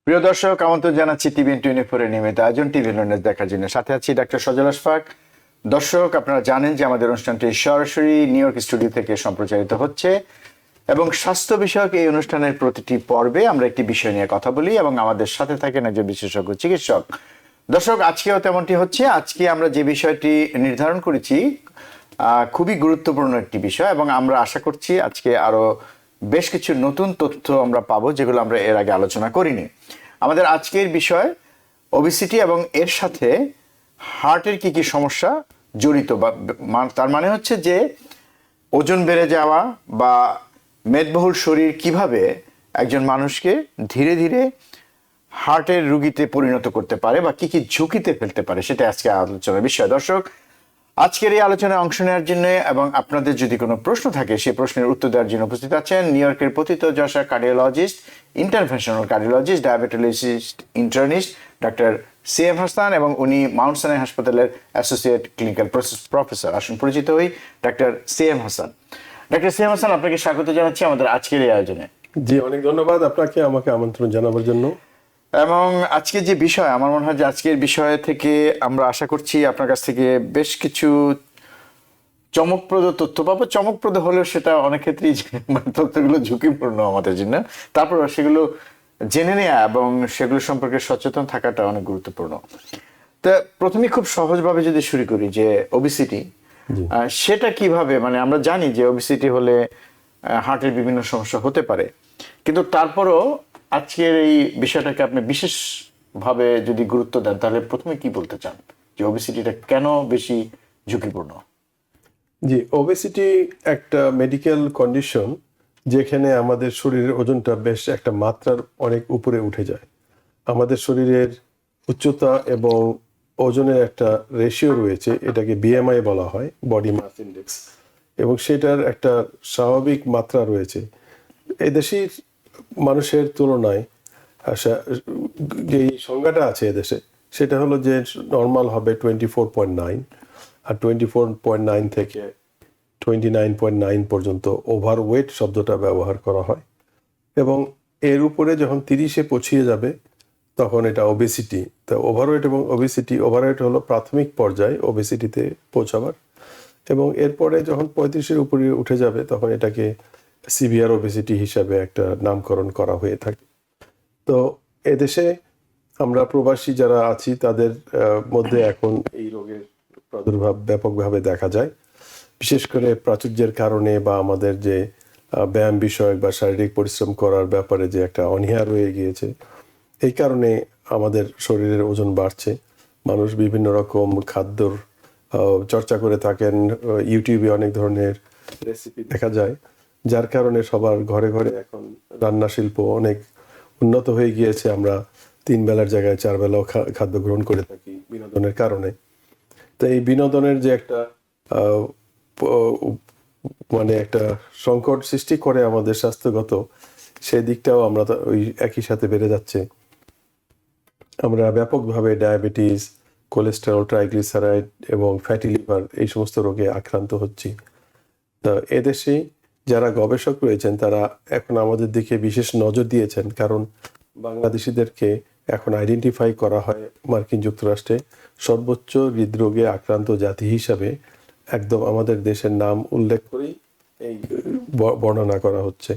প্রিয় দর্শক, আমন্ত্রণ জানাচ্ছি TVN24 নিয়মিত আয়োজন টিভি লন্ডন দেখার জন্য। সাথে আছি ডাক্তার সজল আশফাক। দর্শক, আপনারা জানেন যে আমাদের অনুষ্ঠানটি সরাসরি নিউ ইয়র্ক স্টুডিও থেকে সম্প্রচারিত হচ্ছে এবং স্বাস্থ্য বিষয়ক এই অনুষ্ঠানের প্রতিটি পর্বে আমরা একটি বিষয় নিয়ে কথা বলি এবং আমাদের সাথে থাকেন একজন বিশেষজ্ঞ চিকিৎসক। দর্শক, আজকেও তেমনটি হচ্ছে। আজকে আমরা যে বিষয়টি নির্ধারণ করেছি খুবই গুরুত্বপূর্ণ একটি বিষয় এবং আমরা আশা করছি আজকে আরো বেশ কিছু নতুন তথ্য আমরা পাবো যেগুলো আমরা এর আগে আলোচনা করিনি। আমাদের আজকের বিষয় ওবেসিটি এবং এর সাথে হার্টের কি কি সমস্যা জড়িত, বা তার মানে হচ্ছে যে ওজন বেড়ে যাওয়া বা মেদবহুল শরীর কিভাবে একজন মানুষকে ধীরে ধীরে হার্টের রোগীতে পরিণত করতে পারে বা কি কি ঝুঁকিতে ফেলতে পারে, সেটা আজকে আলোচনার বিষয়। দর্শক, আজকের এই আলোচনায় অংশ নেওয়ার জন্য এবং আপনাদের যদি কোনো প্রশ্ন থাকে সেই প্রশ্নের উত্তর দেওয়ার জন্য উপস্থিত আছেন নিউ ইয়র্কের প্রথিতযশা cardiologist, interventional cardiologist, diabetologist internist doctor CM Hasan এবং উনি মাউন্ট সিনাই হাসপাতালের অ্যাসোসিয়েট ক্লিনিক্যাল প্রফেসর। আসুন পরিচিত হই doctor CM Hasan. Doctor CM Hasan, আপনাকে স্বাগত জানাচ্ছি আমাদের আজকের এই আয়োজনে। জি, অনেক ধন্যবাদ আপনাকে আমাকে আমন্ত্রণ জানাবার জন্য। এবং আজকের যে বিষয়, আমার মনে হয় যে আজকের বিষয় থেকে আমরা আশা করছি আপনার কাছ থেকে বেশ কিছু চমকপ্রদ তথ্য পাবো। চমকপ্রদ হলেও সেটা অনেক ক্ষেত্রেই মানে তথ্যগুলো ঝুঁকিপূর্ণ আমাদের জন্য, তারপর সেগুলো জেনে নেওয়া এবং সেগুলো সম্পর্কে সচেতন থাকাটা অনেক গুরুত্বপূর্ণ। তা প্রথমে খুব সহজভাবে যদি শুরু করি যে ওবেসিটি, সেটা কিভাবে, মানে আমরা জানি যে ওবেসিটি হলে হার্টের বিভিন্ন সমস্যা হতে পারে, কিন্তু তারপরও আজকের এই বিষয়টাকে আপনি বিশেষভাবে যদি গুরুত্ব দেন তাহলে প্রথমে কি বলতে চান যে ওবেসিটিটা কেন বেশি ঝুঁকিপূর্ণ? জি, ওবেসিটি একটা মেডিকেল কন্ডিশন যেখানে আমাদের শরীরের ওজনটা বেশ একটা মাত্রার অনেক উপরে উঠে যায়। আমাদের শরীরের উচ্চতা এবং ওজনের একটা রেশিও রয়েছে, এটাকে BMI বলা হয়, বডি মাস ইন্ডেক্স, এবং সেটার একটা স্বাভাবিক মাত্রা রয়েছে। এদেশের মানুষের তুলনায় যে সংজ্ঞাটা আছে এদেশে, সেটা হলো যে নর্মাল হবে 24.9, আর 24.9 থেকে 29.9 পর্যন্ত ওভারওয়েট শব্দটা ব্যবহার করা হয়, এবং এর উপরে যখন 30-এ পৌঁছিয়ে যাবে তখন এটা ওবেসিটি। তো ওভারওয়েট এবং ওবেসিটি, ওভারওয়েট হলো প্রাথমিক পর্যায়ে ওবেসিটিতে পৌঁছাবার, এবং এরপরে যখন 35-এর উপরে উঠে যাবে তখন এটাকে সিভিয়ার ওবেসিটি হিসাবে একটা নামকরণ করা হয়ে থাকে। তো এদেশে আমরা প্রবাসী যারা আছি তাদের মধ্যে এখন এই রোগের প্রাদুর্ভাব ব্যাপকভাবে দেখা যায়, বিশেষ করে প্রাচুর্যের কারণে বা আমাদের যে ব্যায়াম বিষয়ক বা শারীরিক পরিশ্রম করার ব্যাপারে যে একটা অনীহা রয়ে গিয়েছে, এই কারণে আমাদের শরীরের ওজন বাড়ছে। মানুষ বিভিন্ন রকম খাদ্যর চর্চা করে থাকেন, ইউটিউবে অনেক ধরনের রেসিপি দেখা যায়, যার কারণে সবার ঘরে ঘরে এখন রান্না শিল্প অনেক উন্নত হয়ে গিয়েছে। আমরা 3 বেলার জায়গায় 4 বেলাও খাদ্য গ্রহণ করে থাকি বিনোদনের কারণে। তো এই বিনোদনের যে একটা মানে একটা সংকট সৃষ্টি করে আমাদের স্বাস্থ্যগত, সেই দিকটাও আমরা ওই একই সাথে বেড়ে যাচ্ছে। আমরা ব্যাপকভাবে ডায়াবেটিস, কোলেস্টেরল, ট্রাইগ্লিসারাইড এবং ফ্যাটি লিভার এই সমস্ত রোগে আক্রান্ত হচ্ছি। তো এদেশে যারা গবেষক রয়েছেন তারা এখন আমাদের দিকে বিশেষ নজর দিয়েছেন, কারণ বাংলাদেশিদেরকে এখন আইডেন্টিফাই করা হয় মার্কিন যুক্তরাষ্ট্রে সর্বোচ্চ হৃদরোগে আক্রান্ত জাতি হিসাবে। একদম আমাদের দেশের নাম উল্লেখ করেই এই বর্ণনা করা হচ্ছে।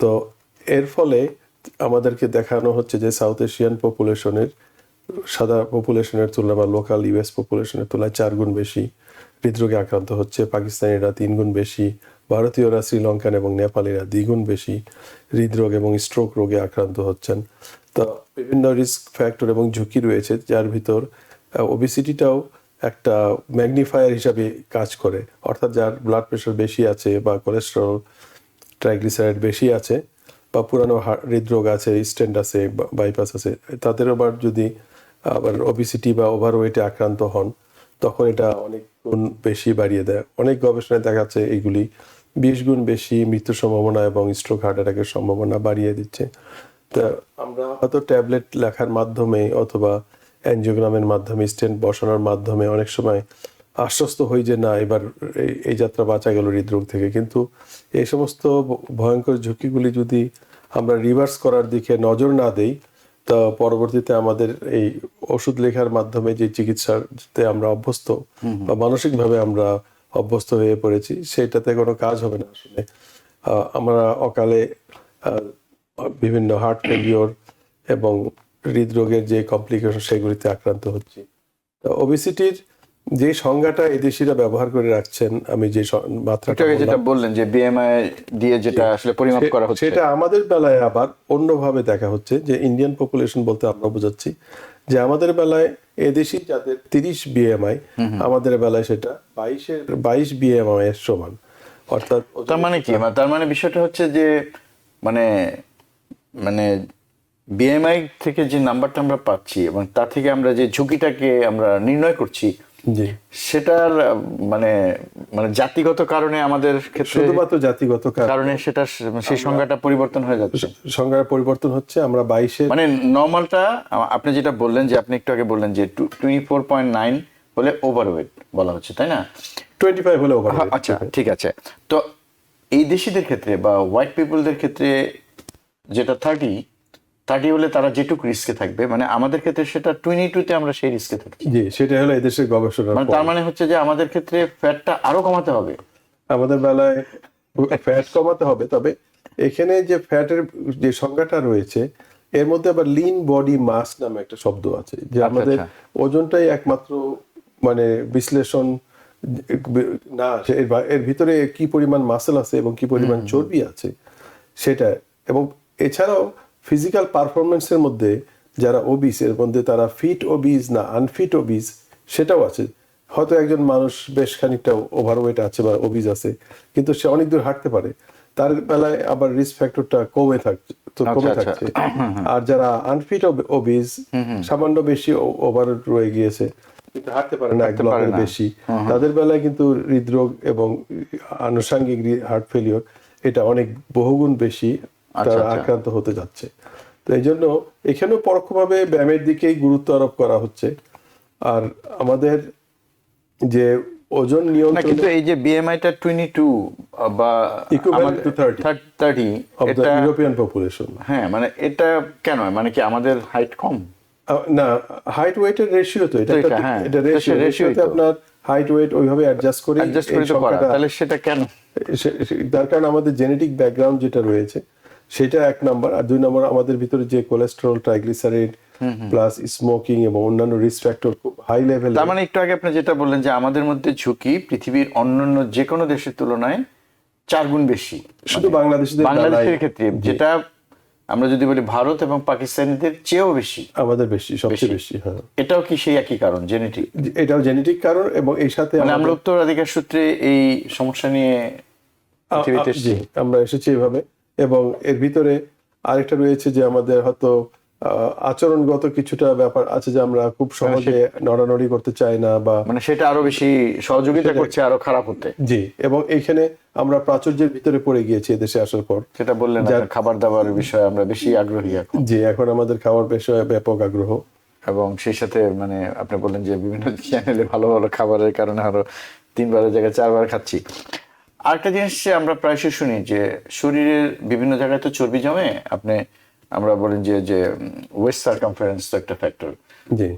তো এর ফলে আমাদেরকে দেখানো হচ্ছে যে সাউথ এশিয়ান পপুলেশনের, সাদা পপুলেশনের তুলনায় বা লোকাল US পপুলেশনের তুলনায় 4 গুণ বেশি হৃদরোগে আক্রান্ত হচ্ছে। পাকিস্তানিরা 3 গুণ বেশি, ভারতীয়রা, শ্রীলঙ্কান এবং নেপালিরা 2 গুণ বেশি হৃদরোগ এবং স্ট্রোক রোগে আক্রান্ত হচ্ছেন। তো বিভিন্ন রিস্ক ফ্যাক্টর এবং ঝুঁকি রয়েছে, যার ভিতর ওবেসিটিটাও একটা ম্যাগনিফায়ার হিসাবে কাজ করে। অর্থাৎ যার ব্লাড প্রেশার বেশি আছে বা কোলেস্টেরল, ট্রাইগ্লিসারাইড বেশি আছে বা পুরানো হৃদরোগ আছে, স্টেন্ট আছে, বাইপাস আছে, তাদের আবার যদি আবার ওবেসিটি বা ওভারওয়েটে আক্রান্ত হন তখন এটা অনেক গুণ বেশি বাড়িয়ে দেয়। অনেক গবেষণায় দেখা যাচ্ছে এইগুলি 20 গুণ বেশি মৃত্যুর সম্ভাবনা এবং স্ট্রোক, হার্ট অ্যাটাকের সম্ভাবনা বাড়িয়ে দিচ্ছে। তা আমরা হয়তো ট্যাবলেট লেখার মাধ্যমে অথবা অ্যানজিওগ্রামের মাধ্যমে, স্টেন্ট বসানোর মাধ্যমে অনেক সময় আশ্বস্ত হই যে না, এবার এই যাত্রা বাঁচা গেল হৃদরোগ থেকে, কিন্তু এই সমস্ত ভয়ঙ্কর ঝুঁকিগুলি যদি আমরা রিভার্স করার দিকে নজর না দেই তো পরবর্তীতে আমাদের এই ওষুধ লেখার মাধ্যমে যে চিকিৎসাতে আমরা অভ্যস্ত বা মানসিকভাবে আমরা অভ্যস্ত হয়ে পড়েছি, সেটাতে কোনো কাজ হবে না আসলে। আমরা অকালে বিভিন্ন হার্ট ফেলিওর এবং হৃদরোগের যে কমপ্লিকেশন সেগুলিতে আক্রান্ত হচ্ছি। ওবেসিটির যে সংজ্ঞাটা এদেশিরা ব্যবহার করে রাখছেন, আমি যে মাত্রাটা যেটা বললেন যে বিএমআই দিয়ে যেটা আসলে পরিমাপ করা হচ্ছে, সেটা আমাদের বেলায় আবার অন্যভাবে দেখা হচ্ছে। যে ইন্ডিয়ান পপুলেশন বলতে আমরা বোঝাচ্ছি যে আমাদের বেলায় এদেশি যাদের 30 বিএমআই, আমাদের বেলায় সেটা 22 বিএমআই এর সমান। অর্থাৎ তার মানে কি, তার মানে বিষয়টা হচ্ছে যে মানে মানে বিএমআই থেকে যে নাম্বারটা আমরা পাচ্ছি এবং তা থেকে আমরা যে ঝুঁকিটাকে আমরা নির্ণয় করছি, জি, সেটার মানে মানে জাতিগত কারণে আমাদের ক্ষেত্রে, শুধুমাত্র জাতিগত কারণে সেটা সেই সংজ্ঞাটা পরিবর্তন হয়ে যাচ্ছে, সংজ্ঞার পরিবর্তন হচ্ছে। আমরা 22 মানে নরমালটা আপনি যেটা বললেন যে আপনি একটু আগে বললেন যে 24.9 হলে ওভারওয়েট বলা হচ্ছে, তাই না? 25 হলে ওভার। আচ্ছা, ঠিক আছে। তো এই দেশিদের ক্ষেত্রে বা হোয়াইট পিপলদের ক্ষেত্রে যেটা 30 হলে তারা যেটুকু রিস্কে থাকবে, মানে আমাদের ক্ষেত্রে সেটা 22-তে আমরা সেই রিস্কে থাকছি। জি, সেটা হলো এদেশের গবেষণা। মানে তার মানে হচ্ছে যে আমাদের ক্ষেত্রে ফ্যাটটা আরো কমাতে হবে, আমাদের বেলায় ফ্যাট কমাতে হবে। তবে এখানে যে ফ্যাটের যে সংজ্ঞাটা রয়েছে, এর মধ্যে আবার লিন বডি মাস নামে একটা শব্দ আছে, যে আমাদের ওজনটাই একমাত্র মানে বিশ্লেষণ না, এর ভিতরে কি পরিমাণ মাসেল আছে এবং কি পরিমাণ চর্বি আছে সেটা। এবং এছাড়াও ফিজিক্যাল পারফরমেন্সের মধ্যে যারা ওবিস, এর মধ্যে তারা ফিট ওবিস না আনফিট ওবিস সেটাও আছে। হয়তো একজন মানুষ বেশ খানিকটা ওভারওয়েট আছে বা ওবিস আছে, কিন্তু সে অনেক দূর হাঁটতে পারে, তার বেলায় আবার রিস্ক ফ্যাক্টরটা কমে থাকছে। আর যারা আনফিট ওবিস, সামান্য বেশি ওভার রয়ে গিয়েছে কিন্তু হাঁটতে পারে না এক ব্লকের বেশি, তাদের বেলায় কিন্তু হৃদরোগ এবং আনুষঙ্গিক হার্ট ফেলিওর এটা অনেক বহুগুণ বেশি তারা আক্রান্ত হতে যাচ্ছে। তো এই জন্য এখানেও পরোক্ষভাবে ব্যায়ামের দিকেই গুরুত্ব আরোপ করা হচ্ছে। আর আমাদের যে ওজন নিয়ন্ত্রণ, কিন্তু এই যে বিএমআইটা 22 বা equivalent to 30 of the এটা European population। হ্যাঁ, মানে এটা কেন, মানে কি আমাদের হাইট কম? না, হাইট ওয়েটের রেশিও তো এটা, হ্যাঁ, এটা রেশিওতে আপনার হাইট ওয়েট ওইভাবে অ্যাডজাস্ট করে তো করা, তাহলে সেটা কেন? তার কারণ আমাদের জেনেটিক ব্যাকগ্রাউন্ড যেটা রয়েছে সেটা এক নাম্বার। আর দুই নাম্বার আমাদের ভিতরে যে কোলেস্টেরল, ট্রাইগ্লিসারাইড প্লাস স্মোকিং এবং অন্যান্য রিস্ক ফ্যাক্টর খুব হাই লেভেল। তার মানে একটু আগে আপনি যেটা বললেন যে আমাদের মধ্যে ঝুঁকি পৃথিবীর অন্যান্য যে কোনো দেশের তুলনায় 4 গুণ বেশি, শুধু বাংলাদেশের ক্ষেত্রে, যেটা আমরা যদি বলি ভারত এবং পাকিস্তানিদের চেয়েও বেশি, আমাদের বেশি, সবচেয়ে বেশি। হ্যাঁ, এটাও কি সেই একই কারণ, জেনেটিক? এটাও জেনেটিক কারণ এবং এর সাথে মানে আমরা উত্তরাধিকার সূত্রে এই সমস্যা নিয়ে পৃথিবীতে এসেছি। আমরা এসেছি এভাবে। এবং এর ভিতরে আরেকটা রয়েছে যে আমাদের হয়তো আচরণগত কিছুটা ব্যাপার আছে, যে আমরা খুব সহজে নড়ানড়ি করতে চাই না, বা মানে সেটা আরো বেশি সহযোগিতা করছে আরো খারাপ হতে। জি, এবং এইখানে আমরা প্রাচুর্যের ভিতরে পড়ে গিয়েছি এদেশে আসার পর। সেটা বললেন, খাবার দাবারের বিষয়ে আমরা বেশি আগ্রহী এখন। জি, এখন আমাদের খাবার বিষয়ে ব্যাপক আগ্রহ, এবং সেই সাথে মানে আপনি বললেন যে বিভিন্ন চ্যানেলে ভালো ভালো খাবারের কারণে আরো 3 বারের জায়গায় 4 বার খাচ্ছি। আরেকটা জিনিস আমরা প্রায়শই শুনি যে শরীরের বিভিন্ন জায়গায় তো চর্বি জমে, আমরা বলেন যে ওয়েস্ট সার্কামফারেন্স তো একটা ফ্যাক্টর।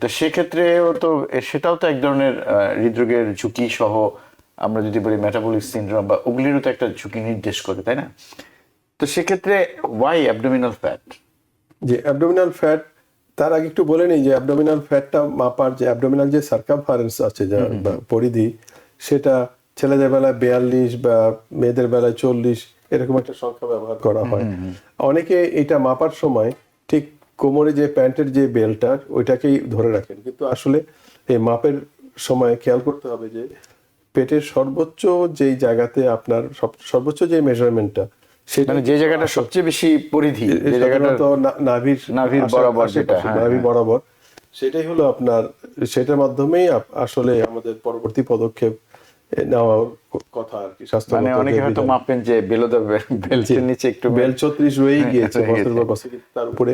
তো সেক্ষেত্রেও তো সেটাও তো এক ধরনের হৃদরোগের ঝুঁকি সহ, আমরা যদি বলি মেটাবলিক সিনড্রোম বা ওগুলিরও তো একটা ঝুঁকি নির্দেশ করে, তাই না? তো সেক্ষেত্রে ওয়াই অ্যাবডোমিনাল ফ্যাট? যে অ্যাবডোমিনাল ফ্যাট, তার আগে একটু বলে নিই যে অ্যাবডোমিনাল ফ্যাটটা মাপার যে অ্যাবডোমিনাল যে সার্কামফারেন্স আছে, যা পরিধি, সেটা ছেলেদের বেলায় 42 বা মেয়েদের বেলায় 40 এরকম একটা সংখ্যা ব্যবহার করা হয়। অনেকে এটা মাপার সময় ঠিক কোমরে যে প্যান্টের যে বেল্টটা ওইটাকেই ধরে রাখেন, কিন্তু আসলে এই মাপের সময় খেয়াল করতে হবে যে পেটের সর্বোচ্চ যেই জায়গাতে আপনার সর্বোচ্চ যে মেজারমেন্টটা, সেটা মানে যে জায়গাটা সবচেয়ে বেশি পরিধি, যে জায়গাটা নাভির বরাবর, যেটা নাভি বরাবর, সেটাই হলো আপনার, সেটার মাধ্যমেই আসলে আমাদের পরবর্তী পদক্ষেপ নেওয়ার কথা আর কি। স্বাস্থ্য মানে অনেকে হয়তো মাপেন যে বিলো দ্য বেল্টের নিচে একটু বেল্ট 36 রয়ে গিয়েছে বছর পর বছর, তার উপরে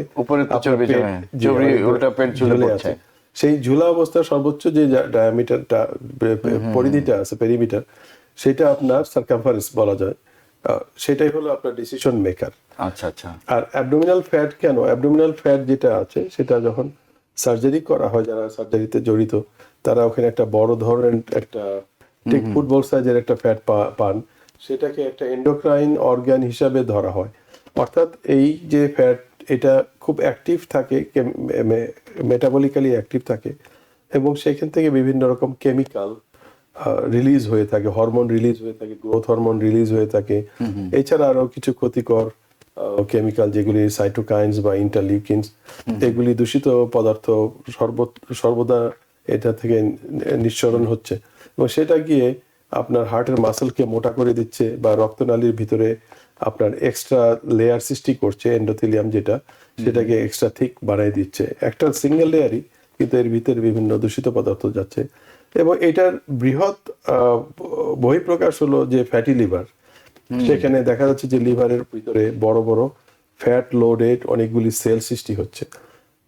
তো চর্বি জমে, উল্টা পেট ঝুলে পড়ছে। সেই ঝুলা অবস্থার সর্বোচ্চ যে ডায়ামিটারটা, পরিধিটা আছে, পেরিমিটার, সেটা আপনার সার্কামফারেন্স বলা যায়। সেটাই হলো আপনার ডিসিশন মেকার। আচ্ছা আচ্ছা। আর অ্যাবডোমিনাল ফ্যাট কেন, অ্যাবডোমিনাল ফ্যাট যেটা আছে সেটা যখন সার্জারি করা হয়, যারা সার্জারিতে জড়িত তারা ওখানে একটা বড় ধরনের একটা ঠিক ফুটবল সাইজের একটা ফ্যাট পান, সেটাকে একটা এন্ডোক্রাইন অর্গান হিসাবে ধরা হয়। অর্থাৎ এই যে ফ্যাট এটা খুব অ্যাক্টিভ থাকে, মেটাবলিক্যালি অ্যাক্টিভ থাকে, এবং সেখান থেকে বিভিন্ন রকম কেমিক্যাল রিলিজ হয়ে থাকে, হরমোন রিলিজ হয়ে থাকে, গ্রোথ হরমোন রিলিজ হয়ে থাকে। এছাড়া আরো কিছু ক্ষতিকর কেমিক্যাল যেগুলি সাইটোকাইনস বা ইন্টারলিউকিনস, এগুলি দূষিত পদার্থ সর্বদা এটা থেকে নিঃসরণ হচ্ছে, এবং সেটা গিয়ে আপনার হার্টের মাসেলকে মোটা করে দিচ্ছে বা রক্তনালীর ভিতরে আপনার এক্সট্রা লেয়ার সৃষ্টি করছে, এন্ডোথেলিয়াম যেটা, সেটাকে এক্সট্রা থিক বানাই দিচ্ছে। একটা সিঙ্গেল লেয়ারই, কিন্তু এর ভিতরে বিভিন্ন দূষিত পদার্থ যাচ্ছে। এবং এটার বৃহৎ বহিঃপ্রকাশ হলো যে ফ্যাটি লিভার। সেখানে দেখা যাচ্ছে যে লিভারের ভিতরে বড় বড় ফ্যাট লোডেড অনেকগুলি সেল সৃষ্টি হচ্ছে।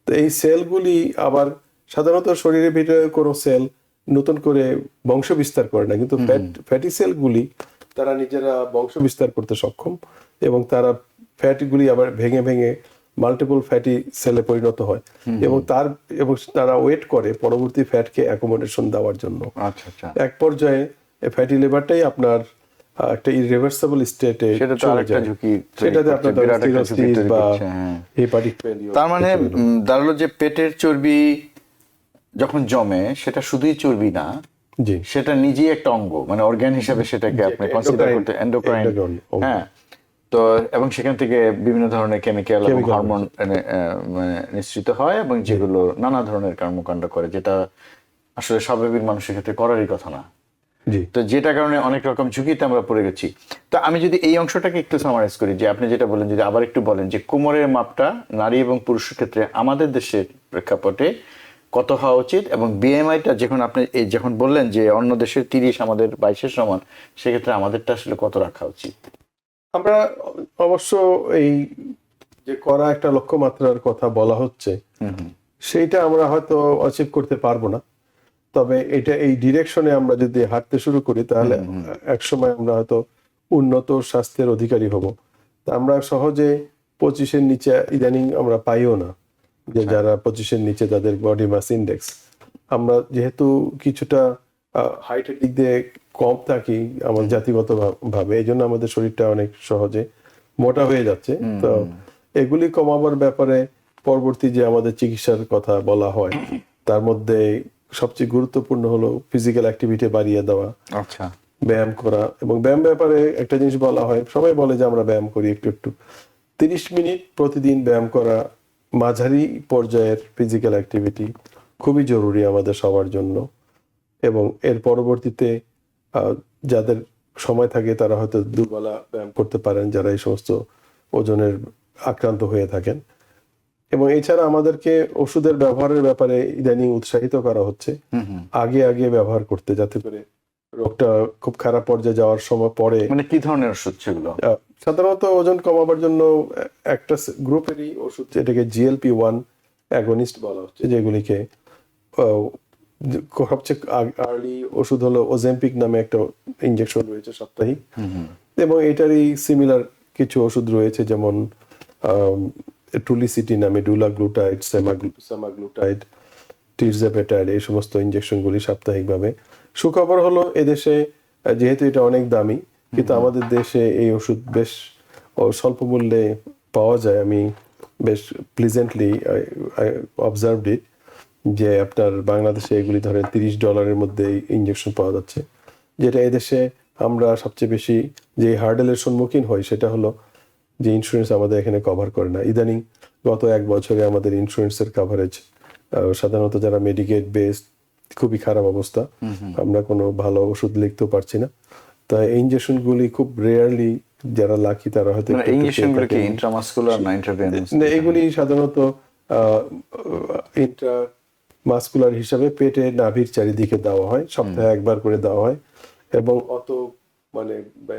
তো এই সেলগুলি আবার সাধারণত শরীরের ভিতরে কোনো সেল নতুন করে বংশ বিস্তার করে না, কিন্তু ফ্যাটি সেলগুলি তারা নিজেরা বংশ বিস্তার করতে সক্ষম, এবং তারা ফ্যাটগুলি আবার ভেঙে ভেঙে মাল্টিপল ফ্যাটি সেলে পরিণত হয়, এবং তারা ওয়েট করে পরবর্তী ফ্যাটকে অ্যাকোমোডেশন দেওয়ার জন্য। আচ্ছা আচ্ছা। এক পর্যায়ে ফ্যাটি লিভারটাই আপনার একটা ইররিভার্সিবল স্টেটে সেটা তো আরেকটা ঝুঁকি, সেটাতে আপনার সিরোসিস বা হেপাটিক ফেলিওর। তার মানে দাঁড়ালো যে পেটের চর্বি যখন জমে সেটা শুধুই চর্বি না, জি, সেটা নিজেই একটা অঙ্গ, মানে অর্গান হিসাবে সেটাকে আপনি কনসিডার করতে, এন্ডোক্রাইন। হ্যাঁ, তো এবং সেখান থেকে বিভিন্ন ধরনের কেমিক্যাল এবং হরমোন মানে নিঃসৃত হয়, এবং যেগুলো নানা ধরনের কর্মকাণ্ড করে, যেটা আসলে স্বাভাবিক মানুষের ক্ষেত্রে করারই কথা না। তো যেটা কারণে অনেক রকম ঝুঁকিতে আমরা পড়ে গেছি। তো আমি যদি এই অংশটাকে একটু সামারাইজ করি, যে আপনি যেটা বলেন, যদি আবার একটু বলেন যে কোমরের মাপটা নারী এবং পুরুষের ক্ষেত্রে আমাদের দেশের প্রেক্ষাপটে কত হওয়া উচিত, এবং বিএমআইটা যখন আপনি যখন বললেন যে অন্য দেশের 30 আমাদের 22-এর সমান, সেক্ষেত্রে আমাদেরটা আসলে কত রাখা উচিত? আমরা অবশ্য এই যে করা একটা লক্ষ্যমাত্রার কথা বলা হচ্ছে, সেইটা আমরা হয়তো অ্যাচিভ করতে পারবো না, তবে এটা এই ডিরেকশনে আমরা যদি হাঁটতে শুরু করি তাহলে একসময় আমরা হয়তো উন্নত স্বাস্থ্যের অধিকারী হব। তা আমরা সহজে 25-এর নিচে ইদানিং আমরা পাইও না, যে যারা 25-এর নিচে তাদের বডি মাস ইন্ডেক্স। আমরা যেহেতু কিছুটা হাইটের দিক দিয়ে কম থাকি আমার জাতিগত ভাবে, এই জন্য আমাদের শরীরটা অনেক সহজে মোটা হয়ে যাচ্ছে। তো এগুলি কমাবার ব্যাপারে পরবর্তী যে আমাদের চিকিৎসার কথা বলা হয়, তার মধ্যে সবচেয়ে গুরুত্বপূর্ণ হলো ফিজিক্যাল অ্যাক্টিভিটি বাড়িয়ে দেওয়া, আচ্ছা, ব্যায়াম করা। এবং ব্যায়াম ব্যাপারে একটা জিনিস বলা হয়, সবাই বলে যে আমরা ব্যায়াম করি একটু একটু, 30 মিনিট প্রতিদিন ব্যায়াম করা, মাঝারি পর্যায়ের ফিজিক্যাল অ্যাক্টিভিটি খুবই জরুরি আমাদের সবার জন্য। এবং এর পরবর্তীতে যাদের সময় থাকে তারা হয়তো দুবেলা ব্যায়াম করতে পারেন, যারা এই সমস্ত ওজনের আক্রান্ত হয়ে থাকেন। এবং এছাড়া আমাদেরকে ওষুধের ব্যবহারের ব্যাপারে ইদানিং উৎসাহিত করা হচ্ছে আগে আগে ব্যবহার করতে, যাতে করে রোগটা খুব খারাপ পর্যায়ে যাওয়ার সময় পরে। মানে কি ধরনের ওষুধ সেগুলো? সাধারণত ওজন কমাবার জন্য একটা গ্রুপেরই ওষুধ, এটাকে GLP-1 অ্যাগনিস্ট বলা হচ্ছে, যেগুলিকে সবচেয়ে আর্লি ওষুধ হলো ওজেম্পিক নামে একটা ইনজেকশন রয়েছে সাপ্তাহিক, এবং এটারই সিমিলার কিছু ওষুধ রয়েছে, যেমন টুলিসিটি নামে, ডুলাগ্লুটাইড, সেমাগ্লুটাইড, টিরজাপেটাইড, এই সমস্ত ইনজেকশনগুলি সাপ্তাহিকভাবে। সুখবর হলো এদেশে যেহেতু এটা অনেক দামি, কিন্তু আমাদের দেশে এই ওষুধ বেশ স্বল্প মূল্যে পাওয়া যায়। আমি বেশ প্লিজেন্টলি অবজার্ভড ইট, যে আপনার বাংলাদেশে এগুলি ধরেন $30 মধ্যে ইনজেকশন পাওয়া যাচ্ছে, যেটা এদেশে আমরা সবচেয়ে বেশি যে হার্ডেলের সম্মুখীন হই সেটা হলো যে ইন্স্যুরেন্স আমাদের এখানে কভার করে না। ইদানিং গত 1 বছরে আমাদের ইন্স্যুরেন্সের কাভারেজ, সাধারণত যারা মেডিকেট বেসড, খুবই খারাপ অবস্থা, আমরা কোনো ভালো ওষুধ লিখতেও পারছি না। তাই এই ইনজেকশনগুলি খুব রেয়ারলি, যারা লাকি তারা হয়তো এগুলি সাধারণত ইন্ট্রামাসকুলার হিসাবে পেটে নাভির চারিদিকে দেওয়া হয়, সপ্তাহে 1 বার করে দেওয়া হয়, এবং অত মানে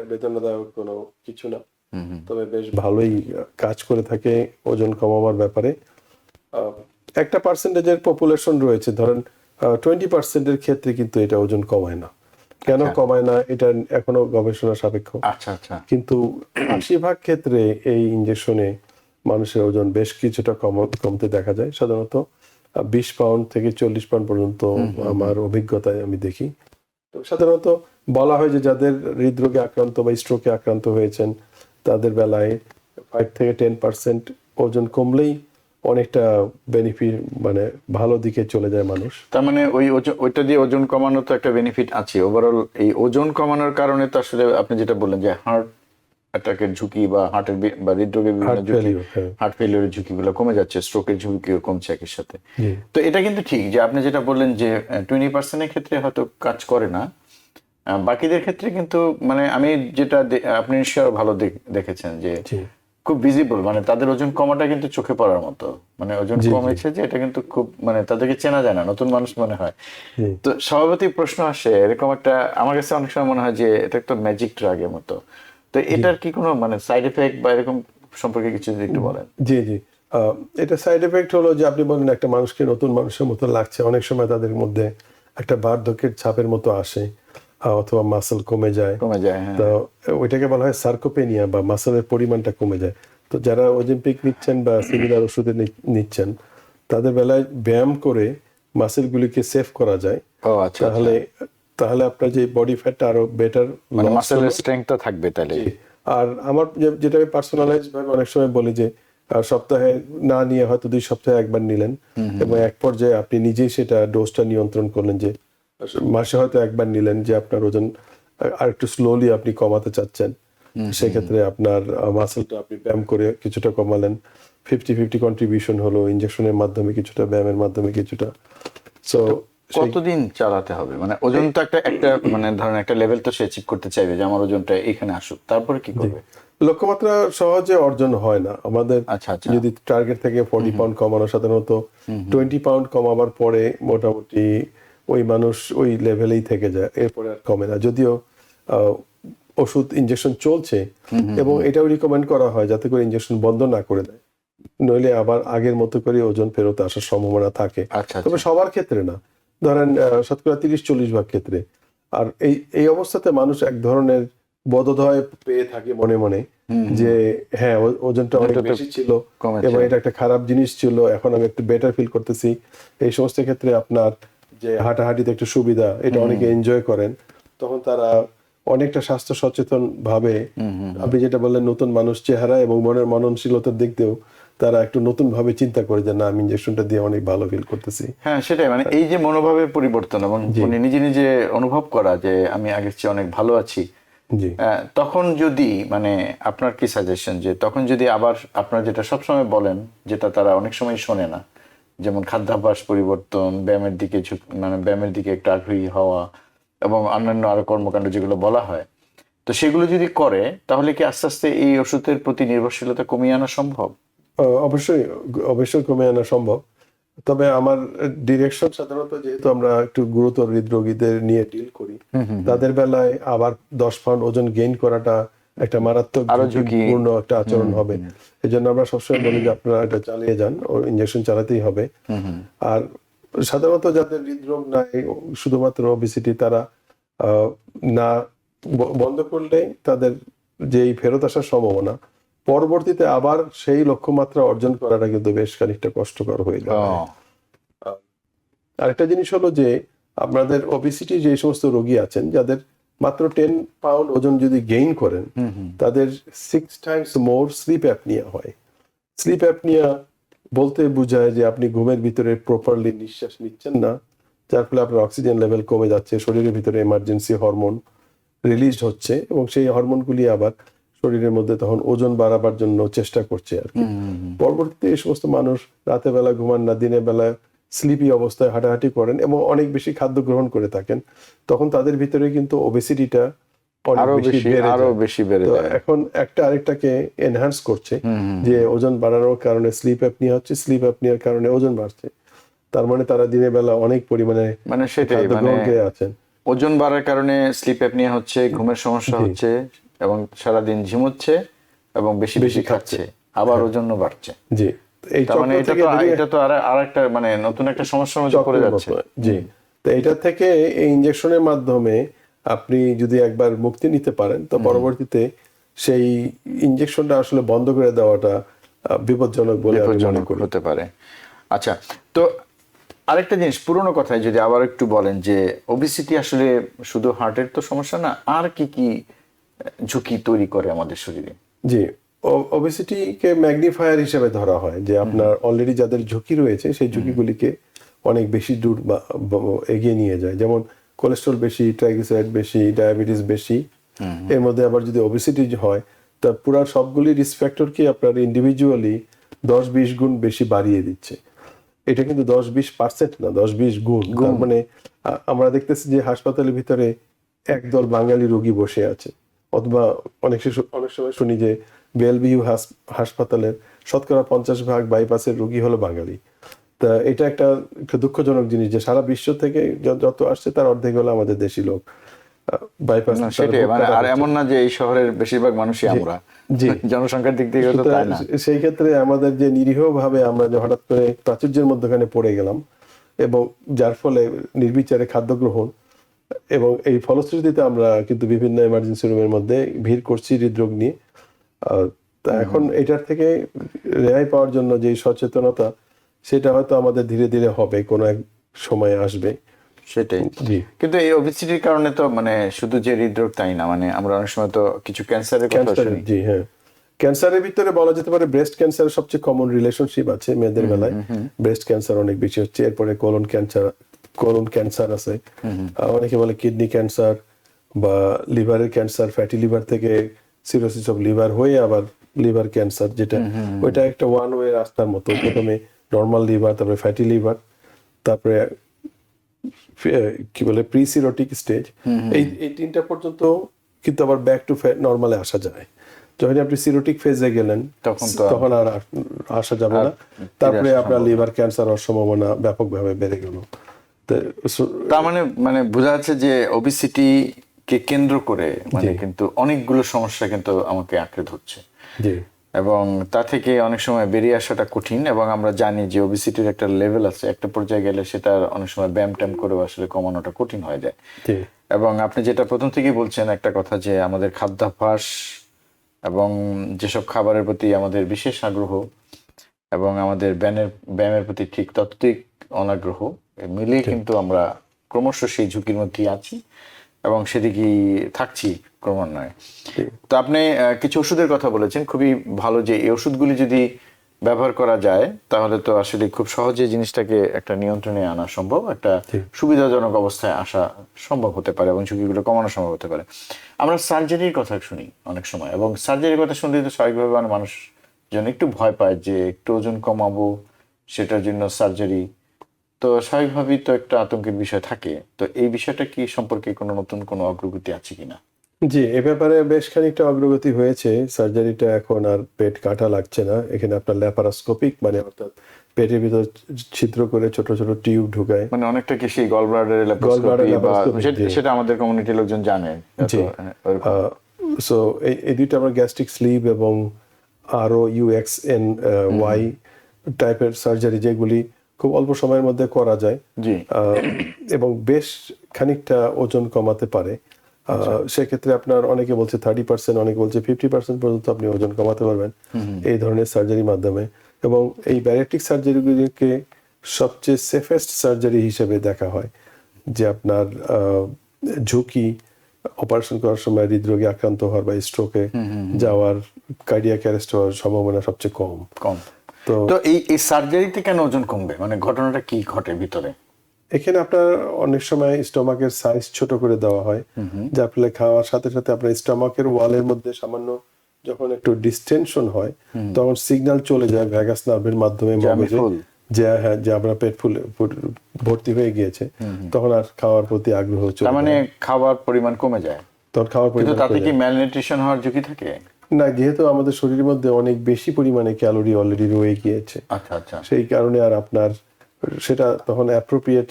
বেদনাদায়ক কোনো কিছু না, তবে বেশ ভালোই কাজ করে থাকে ওজন কমাবার ব্যাপারে। একটা পার্সেন্টেজের পপুলেশন রয়েছে, ধরেন 20%-এর ক্ষেত্রে কিন্তু এটা ওজন কমায় না, কেন কমায় না এটা এখনো গবেষণা সাপেক্ষ। আচ্ছা আচ্ছা। কিন্তু 80% ক্ষেত্রে এই ইনজেকশনে মানুষের ওজন বেশ কিছুটা কমতে দেখা যায়। সাধারণত 20 পাউন্ড থেকে 40 পাউন্ড পর্যন্ত আমার অভিজ্ঞতায় আমি দেখি। তো সাধারণত বলা হয় যে যাদের হৃদরোগে আক্রান্ত বা স্ট্রোকে আক্রান্ত হয়েছেন তাদের বেলায় 5 থেকে 10% ওজন কমলেই অনেকটা বেনিফিট, মানে ভালো দিকে চলে যায় মানুষ। তার মানে ওইটা দিয়ে ওজন কমানো তো একটা বেনিফিট আছে। ওভারঅল এই ওজন কমানোর কারণে তো আসলে আপনি যেটা বললেন যে হার্ট অ্যাটাকের ঝুঁকি বা হার্টের বা হৃদরোগের বিভিন্ন ঝুঁকি, হার্ট ফেলিওরের ঝুঁকিগুলো কমে যাচ্ছে, স্ট্রোকের ঝুঁকিও কমছে একই সাথে। তো এটা কিন্তু ঠিক যে আপনি যেটা বললেন যে 20% ক্ষেত্রে হয়তো কাজ করে না, বাকিদের ক্ষেত্রে কিন্তু মানে আমি যেটা আপনি নিশ্চয় ভালো দেখেছেন যে খুব ভিজিবল, মানে তাদের ওজন কমাটা কিন্তু চোখে পড়ার মতো, মানে ওজন কমেছে যে এটা কিন্তু খুব, মানে তাদেরকে চেনা যায় না, নতুন মানুষ মনে হয়। তো স্বভাবতই প্রশ্ন আসে এরকম একটা, আমার কাছে অনেক সময় মনে হয় যে এটা একটা ম্যাজিক ড্রাগের মতো। তো এটার কি কোনো মানে সাইড এফেক্ট বা এরকম সম্পর্কে কিছু যদি একটু বলেন। জি জি, এটা সাইড এফেক্ট হলো যে আপনি বলেন একটা মানুষকে নতুন মানুষের মতো লাগছে, অনেক সময় তাদের মধ্যে একটা বার্ধক্যের ছাপের মতো আসে, অথবা মাসল কমে যায়। হ্যাঁ। তো ওইটাকে বলা হয় সার্কোপেনিয়া, বা মাসলের পরিমাণটা কমে যায়। তো যারা ওজেম্পিক নিচ্ছেন বা সিমিলার ওষুধে নিচ্ছেন তাদের বেলায় ব্যায়াম করে মাসেলগুলিকে সেভ করা যায়। আচ্ছা, তাহলে আপনার যে বডি ফ্যাটটা আরো বেটার, মানে মাসেলের স্ট্রেংথটা থাকবে তাহলে। আর আমার যেটা আমি পার্সোনালাইজ ভাবে অনেক সময় বলি যে সপ্তাহে না নিয়ে হয়তো 2 সপ্তাহে একবার নিলেন, এবং এক পর্যায়ে আপনি নিজেই সেটা ডোজটা নিয়ন্ত্রণ করলেন, যে মাসে হয়তো একবার নিলেন, যে আপনার ওজন আর একটু স্লোলি আপনি কমাতে চাচ্ছেন, সেক্ষেত্রে আপনার মাসেলটা আপনি ব্যায়াম করে কিছুটা কমালেন। 50-50 কন্ট্রিবিউশন হলো, ইনজেকশনের মাধ্যমে কিছুটা, ব্যায়ামের মাধ্যমে কিছুটা। সো কতদিন চালাতে হবে, মানে ওজন তো একটা মানে ধরেন একটা লেভেল তো সে অ্যাচিভ করতে চাইবে যে আমার ওজনটা এখানে আসুক, তারপরে কি করবে? লক্ষ্যমাত্রা সহজে অর্জন হয় না আমাদের। যদি টার্গেট থেকে 40 পাউন্ড কমানো, সাধারণত 20 পাউন্ড কমাবার পরে মোটামুটি ওই মানুষ ওই লেভেলেই থেকে যায়, এরপরে আর কমে না। যদিও ওষুধ ইনজেকশন চলছে, এবং এটাও রিকমেন্ড করা হয় যাতে করে ইনজেকশন বন্ধ না করে দেয়, নইলে আবার আগের মতো করে ওজন ফেরত আসার সম্ভাবনা থাকে। তবে সবার ক্ষেত্রে না, ধরেন শতকরা 30-40 ভাগ ক্ষেত্রে। আর এই অবস্থাতে মানুষ এক ধরনের বোধোদয় পেয়ে থাকে মনে মনে, যে হ্যাঁ ওজনটা অনেক বেশি ছিল এবং এটা একটা খারাপ জিনিস ছিল, এখন আমি একটু বেটার ফিল করতেছি। এই সমস্ত ক্ষেত্রে আপনার যে হাঁটাহাঁটিতে একটু সুবিধা, এটা অনেকে এনজয় করেন, তখন তারা অনেকটা স্বাস্থ্য সচেতন ভাবে, আপনি যেটা বললেন নতুন মানুষ চেহারা এবং মনের মননশীলতার দিক দিয়েও তারা একটু নতুন ভাবে চিন্তা করে যে না, আমি ইনজেকশনটা দিয়ে অনেক ভালো ফিল করতেছি। হ্যাঁ সেটাই, মানে এই যে মনোভাবের পরিবর্তন এবং নিজে নিজে অনুভব করা যে আমি আগের চেয়ে অনেক ভালো আছি, তখন যদি মানে আপনার কি সাজেশন যে তখন যদি আবার আপনার যেটা সবসময় বলেন, যেটা তারা অনেক সময় শোনে না, যেমন খাদ্যাভ্যাস পরিবর্তন, ব্যায়ামের দিকে মানে ব্যায়ামের দিকে একটু আগ্রহী হওয়া এবং অন্যান্য আরো কর্মকাণ্ড যেগুলো বলা হয়, তো সেগুলো যদি করে তাহলে কি আস্তে আস্তে এই ওষুধের প্রতি নির্ভরশীলতা কমিয়ে আনা সম্ভব? অবশ্যই কমে আনা সম্ভব। তবে আমার ডিরেকশন সাধারণত, যেহেতু আমরা একটু গুরুতর হৃদরোগীদের নিয়ে ডিল করি, তাদের বেলায় আবার 10 পাউন্ড ওজন গেইন করাটা একটা মারাত্মক ঝুঁকিপূর্ণ একটা আচরণ হবে। এই জন্য আমরা সবসময় বলি যে আপনারা এটা চালিয়ে যান, ও ইনজেকশন চালাতেই হবে। আর সাধারণত যাদের হৃদরোগ নাই, শুধুমাত্র ওবেসিটি, তারা না বন্ধ করলে তাদের যেই ফেরত আসার সম্ভাবনা, পরবর্তীতে আবার সেই লক্ষ্যমাত্রা অর্জন করাটা কিন্তু বেশ খানিকটা কষ্টকর হয়ে যায়। আরেকটা জিনিস হলো যে আপনাদের ওবেসিটি যে সমস্ত রোগী আছেন যাদের মাত্র 10 পাউন্ড ওজন যদি গেইন করেন, তাদের 6 টাইমস মোর স্লিপ অ্যাপনিয়া হয়। স্লিপ অ্যাপনিয়া বলতে বোঝায় যে আপনি ঘুমের ভিতরে প্রপারলি নিঃশ্বাস নিচ্ছেন না, যার ফলে আপনার অক্সিজেন লেভেল কমে যাচ্ছে, শরীরের ভিতরে এমার্জেন্সি হরমোন রিলিজ হচ্ছে, এবং সেই হরমোনগুলি আবার শরীরের মধ্যে তখন ওজন বাড়াবার জন্য চেষ্টা করছে আর কি। পরবর্তীতে এই সমস্ত মানুষ রাতে বেলা ঘুমান না, দিনের বেলা স্লিপি অবস্থায় হাঁটাহাঁটি করেন এবং অনেক বেশি খাদ্য গ্রহণ করে থাকেন, তখন তাদের ভিতরে কিন্তু ওবেসিটিটা আরো বেশি বেড়ে যায়। এখন একটা আরেকটাকে এনহ্যান্স করছে, যে ওজন বাড়ানোর কারণে স্লিপ অ্যাপনিয়া হচ্ছে, স্লিপ অ্যাপনিয়ার কারণে ওজন বাড়ছে। তার মানে তারা দিনের বেলা অনেক পরিমাণে মানে সেটাই, মানে ওজন বাড়ার কারণে স্লিপ অ্যাপনিয়া হচ্ছে, ঘুমের সমস্যা হচ্ছে, এবং সারাদিন ঝিমুচ্ছে এবং বেশি বেশি খাচ্ছে, আবার ওজনও বাড়ছে। জি, মানে এটা তো আর একটা মানে নতুন একটা সমস্যার মধ্যে পড়ে যাচ্ছে। জি, তো এটা থেকে এই ইনজেকশনের মাধ্যমে আপনি যদি একবার মুক্তি নিতে পারেন তো পরবর্তীতে সেই ইনজেকশনটা আসলে বন্ধ করে দেওয়াটা বিপজ্জনক বলে আমি মনে বিপজ্জনক করি। হতে পারে। আচ্ছা, তো আরেকটা জিনিস, পুরোনো কথায় যদি আবার একটু বলেন যে ওবেসিটি আসলে শুধু হার্টের তো সমস্যা না, আর কি কি ঝুঁকি তৈরি করে আমাদের শরীরে? জি, ওবেসিটিকে ম্যাগনিফায়ার হিসেবে ধরা হয়, যে আপনার অলরেডি যাদের ঝুঁকি রয়েছে সেই ঝুঁকিগুলিকে অনেক বেশি দূর এগিয়ে নিয়ে যায়। যেমন কোলেস্ট্রল বেশি, ট্রাইগ্লিসারাইড বেশি, ডায়াবেটিস বেশি, এর মধ্যে আবার যদি ওবেসিটি হয় তা পুরো সবগুলি রিস্ক ফ্যাক্টরকে আপনার ইন্ডিভিজুয়ালি 10-20 গুণ বেশি বাড়িয়ে দিচ্ছে। এটা কিন্তু 10-20% না, 10-20 গুণ। তার মানে আমরা দেখতেছি যে হাসপাতালের ভিতরে একদল বাঙালি রোগী বসে আছে, অথবা অনেক সময় শুনি যে বেলভিউ হাসপাতালের শতকরা 50% বাইপাসের রোগী হলো বাঙালি। তা এটা একটা দুঃখজনক জিনিস যে সারা বিশ্ব থেকে যত আসছে তার অর্ধেক হলো আমাদের দেশি লোক বাইপাস। সেটাই, মানে আর এমন না যে এই শহরের বেশিরভাগ মানুষই আমরা, জি, জনসংখ্যার দিক থেকে তো তাই না। সেই ক্ষেত্রে আমাদের যে নিরীহ ভাবে আমরা যে হঠাৎ করে প্রাচুর্যের মধ্যখানে পড়ে গেলাম, এবং যার ফলে নির্বিচারে খাদ্য গ্রহণ, এবং এই ফলশ্রুতিতে আমরা কিন্তু বিভিন্ন এমার্জেন্সি রুমের মধ্যে ভিড় করছি হৃদরোগ নিয়ে। তা এখন এটার থেকে রেহাই পাওয়ার জন্য যে সচেতনতা, সেটা হয়তো আমাদের ধীরে ধীরে হবে, কোনো এক সময় আসবে। সেটাই। জি, কিন্তু এই ওবেসিটির কারণে তো মানে শুধু যে হৃদরোগ তাই না, মানে আমরা অনেক সময় তো কিছু ক্যান্সারের কথা ক্যান্সার, শুনি। জি হ্যাঁ, ক্যান্সারের ভিতরে বলা যেতে পারে ব্রেস্ট ক্যান্সার সবচেয়ে কমন রিলেশনশিপ আছে মেয়েদের বেলায়। ব্রেস্ট ক্যান্সার অনেক বেশি হচ্ছে, এরপরে কোলন ক্যান্সার আছে, অনেকে বলে কিডনি ক্যান্সার বা লিভারের ক্যান্সার, ফ্যাটি লিভার থেকে সিরোসিস অফ লিভার হয়ে আবার লিভার ক্যান্সার, যেটা ওইটা একটা ওয়ান ওয়ে রাস্তার মতো। প্রথমে নর্মাল লিভার, তারপরে ফ্যাটি লিভার, তারপরে কি বলে প্রিসিরোটিক স্টেজ। এই তিনটা পর্যন্ত কিন্তু আবার ব্যাক টু নর্মালে আসা যায়। যখন আপনি সিরোটিক ফেজে গেলেন তখন আর আসা যাবে না, তারপরে আপনার লিভার ক্যান্সার হওয়ার সম্ভাবনা ব্যাপকভাবে বেড়ে গেল। তার মানে মানে বোঝা যাচ্ছে যে ওবেসিটি কে কেন্দ্র করে মানে কিন্তু অনেকগুলো সমস্যা কিন্তু আমাকে আঁকড়ে ধরছে, জি, এবং তা থেকে অনেক সময় বেরিয়ে আসাটা কঠিন। এবং আমরা জানি যে ওবেসিটির একটা লেভেল আছে, একটা পর্যায়ে গেলে সেটা অনেক সময় ব্যায়াম ট্যাম করেও আসলে কমানোটা কঠিন হয়ে যায়। জি, এবং আপনি যেটা প্রথম থেকেই বলছেন একটা কথা, যে আমাদের খাদ্যাভ্যাস এবং যেসব খাবারের প্রতি আমাদের বিশেষ আগ্রহ এবং আমাদের ব্যায়ামের প্রতি ঠিক ততই অনাগ্রহ মিলিয়ে কিন্তু আমরা ক্রমশ সেই ঝুঁকির মধ্যেই আছি এবং সেদিকেই থাকছি ক্রমান্বয়ে। তো আপনি কিছু ওষুধের কথা বলেছেন, খুবই ভালো যে এই ওষুধগুলি যদি ব্যবহার করা যায় তাহলে তো আসলে খুব সহজে জিনিসটাকে একটা নিয়ন্ত্রণে আনা সম্ভব, একটা সুবিধাজনক অবস্থায় আসা সম্ভব হতে পারে এবং ঝুঁকিগুলো কমানো সম্ভব হতে পারে। আমরা সার্জারির কথা শুনি অনেক সময়, এবং সার্জারির কথা শুনলে তো স্বাভাবিকভাবে মানুষ যেন একটু ভয় পায় যে একটু ওজন কমাবো সেটার জন্য সার্জারি, তো স্বাভাবিকভাবেই তো একটা আতঙ্কের বিষয় থাকে। তো এই বিষয়টা কি সম্পর্কে কোনো নতুন কোনো অগ্রগতি আছে কিনা? জি, এ ব্যাপারে বেশ খানিকটা অগ্রগতি হয়েছে। সার্জারিটা এখন আর পেট কাটা লাগছে না, এখানে আপনার ল্যাপারোস্কোপিক মানে অর্থাৎ পেটের ভিতর ছিদ্র করে ছোট ছোট টিউব ঢুকায়, মানে অনেকটা কি সেই গল ব্লাডারের ল্যাপারোস্কোপি, সেটা আমাদের কমিউনিটির লোকজন জানে। জি, সো এই দুইটা আমরা গ্যাস্ট্রিক স্লিভ এবং ROUXNY টাইপের সার্জারি, যেগুলি খুব অল্প সময়ের মধ্যে করা যায় জি, এবং বেশ খানিকটা ওজন কমাতে পারে। সেক্ষেত্রে আপনার অনেকে বলছে 30%, অনেকে বলছে 50% পর্যন্ত আপনি ওজন কমাতে পারবেন এই ধরনের সার্জারির মাধ্যমে। এবং এই ব্যারিয়াট্রিক সার্জারিগুলিকে সবচেয়ে সেফেস্ট সার্জারি হিসেবে দেখা হয়, যে আপনার ঝুঁকি অপারেশন করার সময় হৃদরোগে আক্রান্ত হওয়ার বা স্ট্রোকে যাওয়ার, কার্ডিয়াক অ্যারেস্ট হওয়ার সম্ভাবনা সবচেয়ে কম। তো এই সার্জারিতে কেন ওজন কমবে, মানে ঘটনাটা কি ঘটে ভিতরে? এখানে আপনার অনেক সময় স্টোমাকের সাইজ ছোট করে দেওয়া হয়, যার ফলে খাওয়ার সাথে সাথে আপনার স্টোমাকের ওয়ালের মধ্যে সামান্য যখন একটু ডিস্টেনশন হয় তখন সিগন্যাল চলে যায় ভ্যাগাস নার্ভের মাধ্যমে মগজে যে হ্যাঁ, যে আমরা পেট ফুলে ভর্তি হয়ে গিয়েছে, তখন আর খাওয়ার প্রতি আগ্রহ চলে যায়, মানে খাবার পরিমাণ কমে যায়। তখন খাওয়ার পরিমাণ, তাতে কি ম্যালনিউট্রিশন হওয়ার ঝুঁকি থাকে? না, যেহেতু আমাদের শরীরের মধ্যে অনেক বেশি পরিমাণে ক্যালোরি অলরেডি রয়ে গিয়েছে, আচ্ছা আচ্ছা, সেই কারণে আর আপনার সেটা তখন অ্যাপ্রোপ্রিয়েট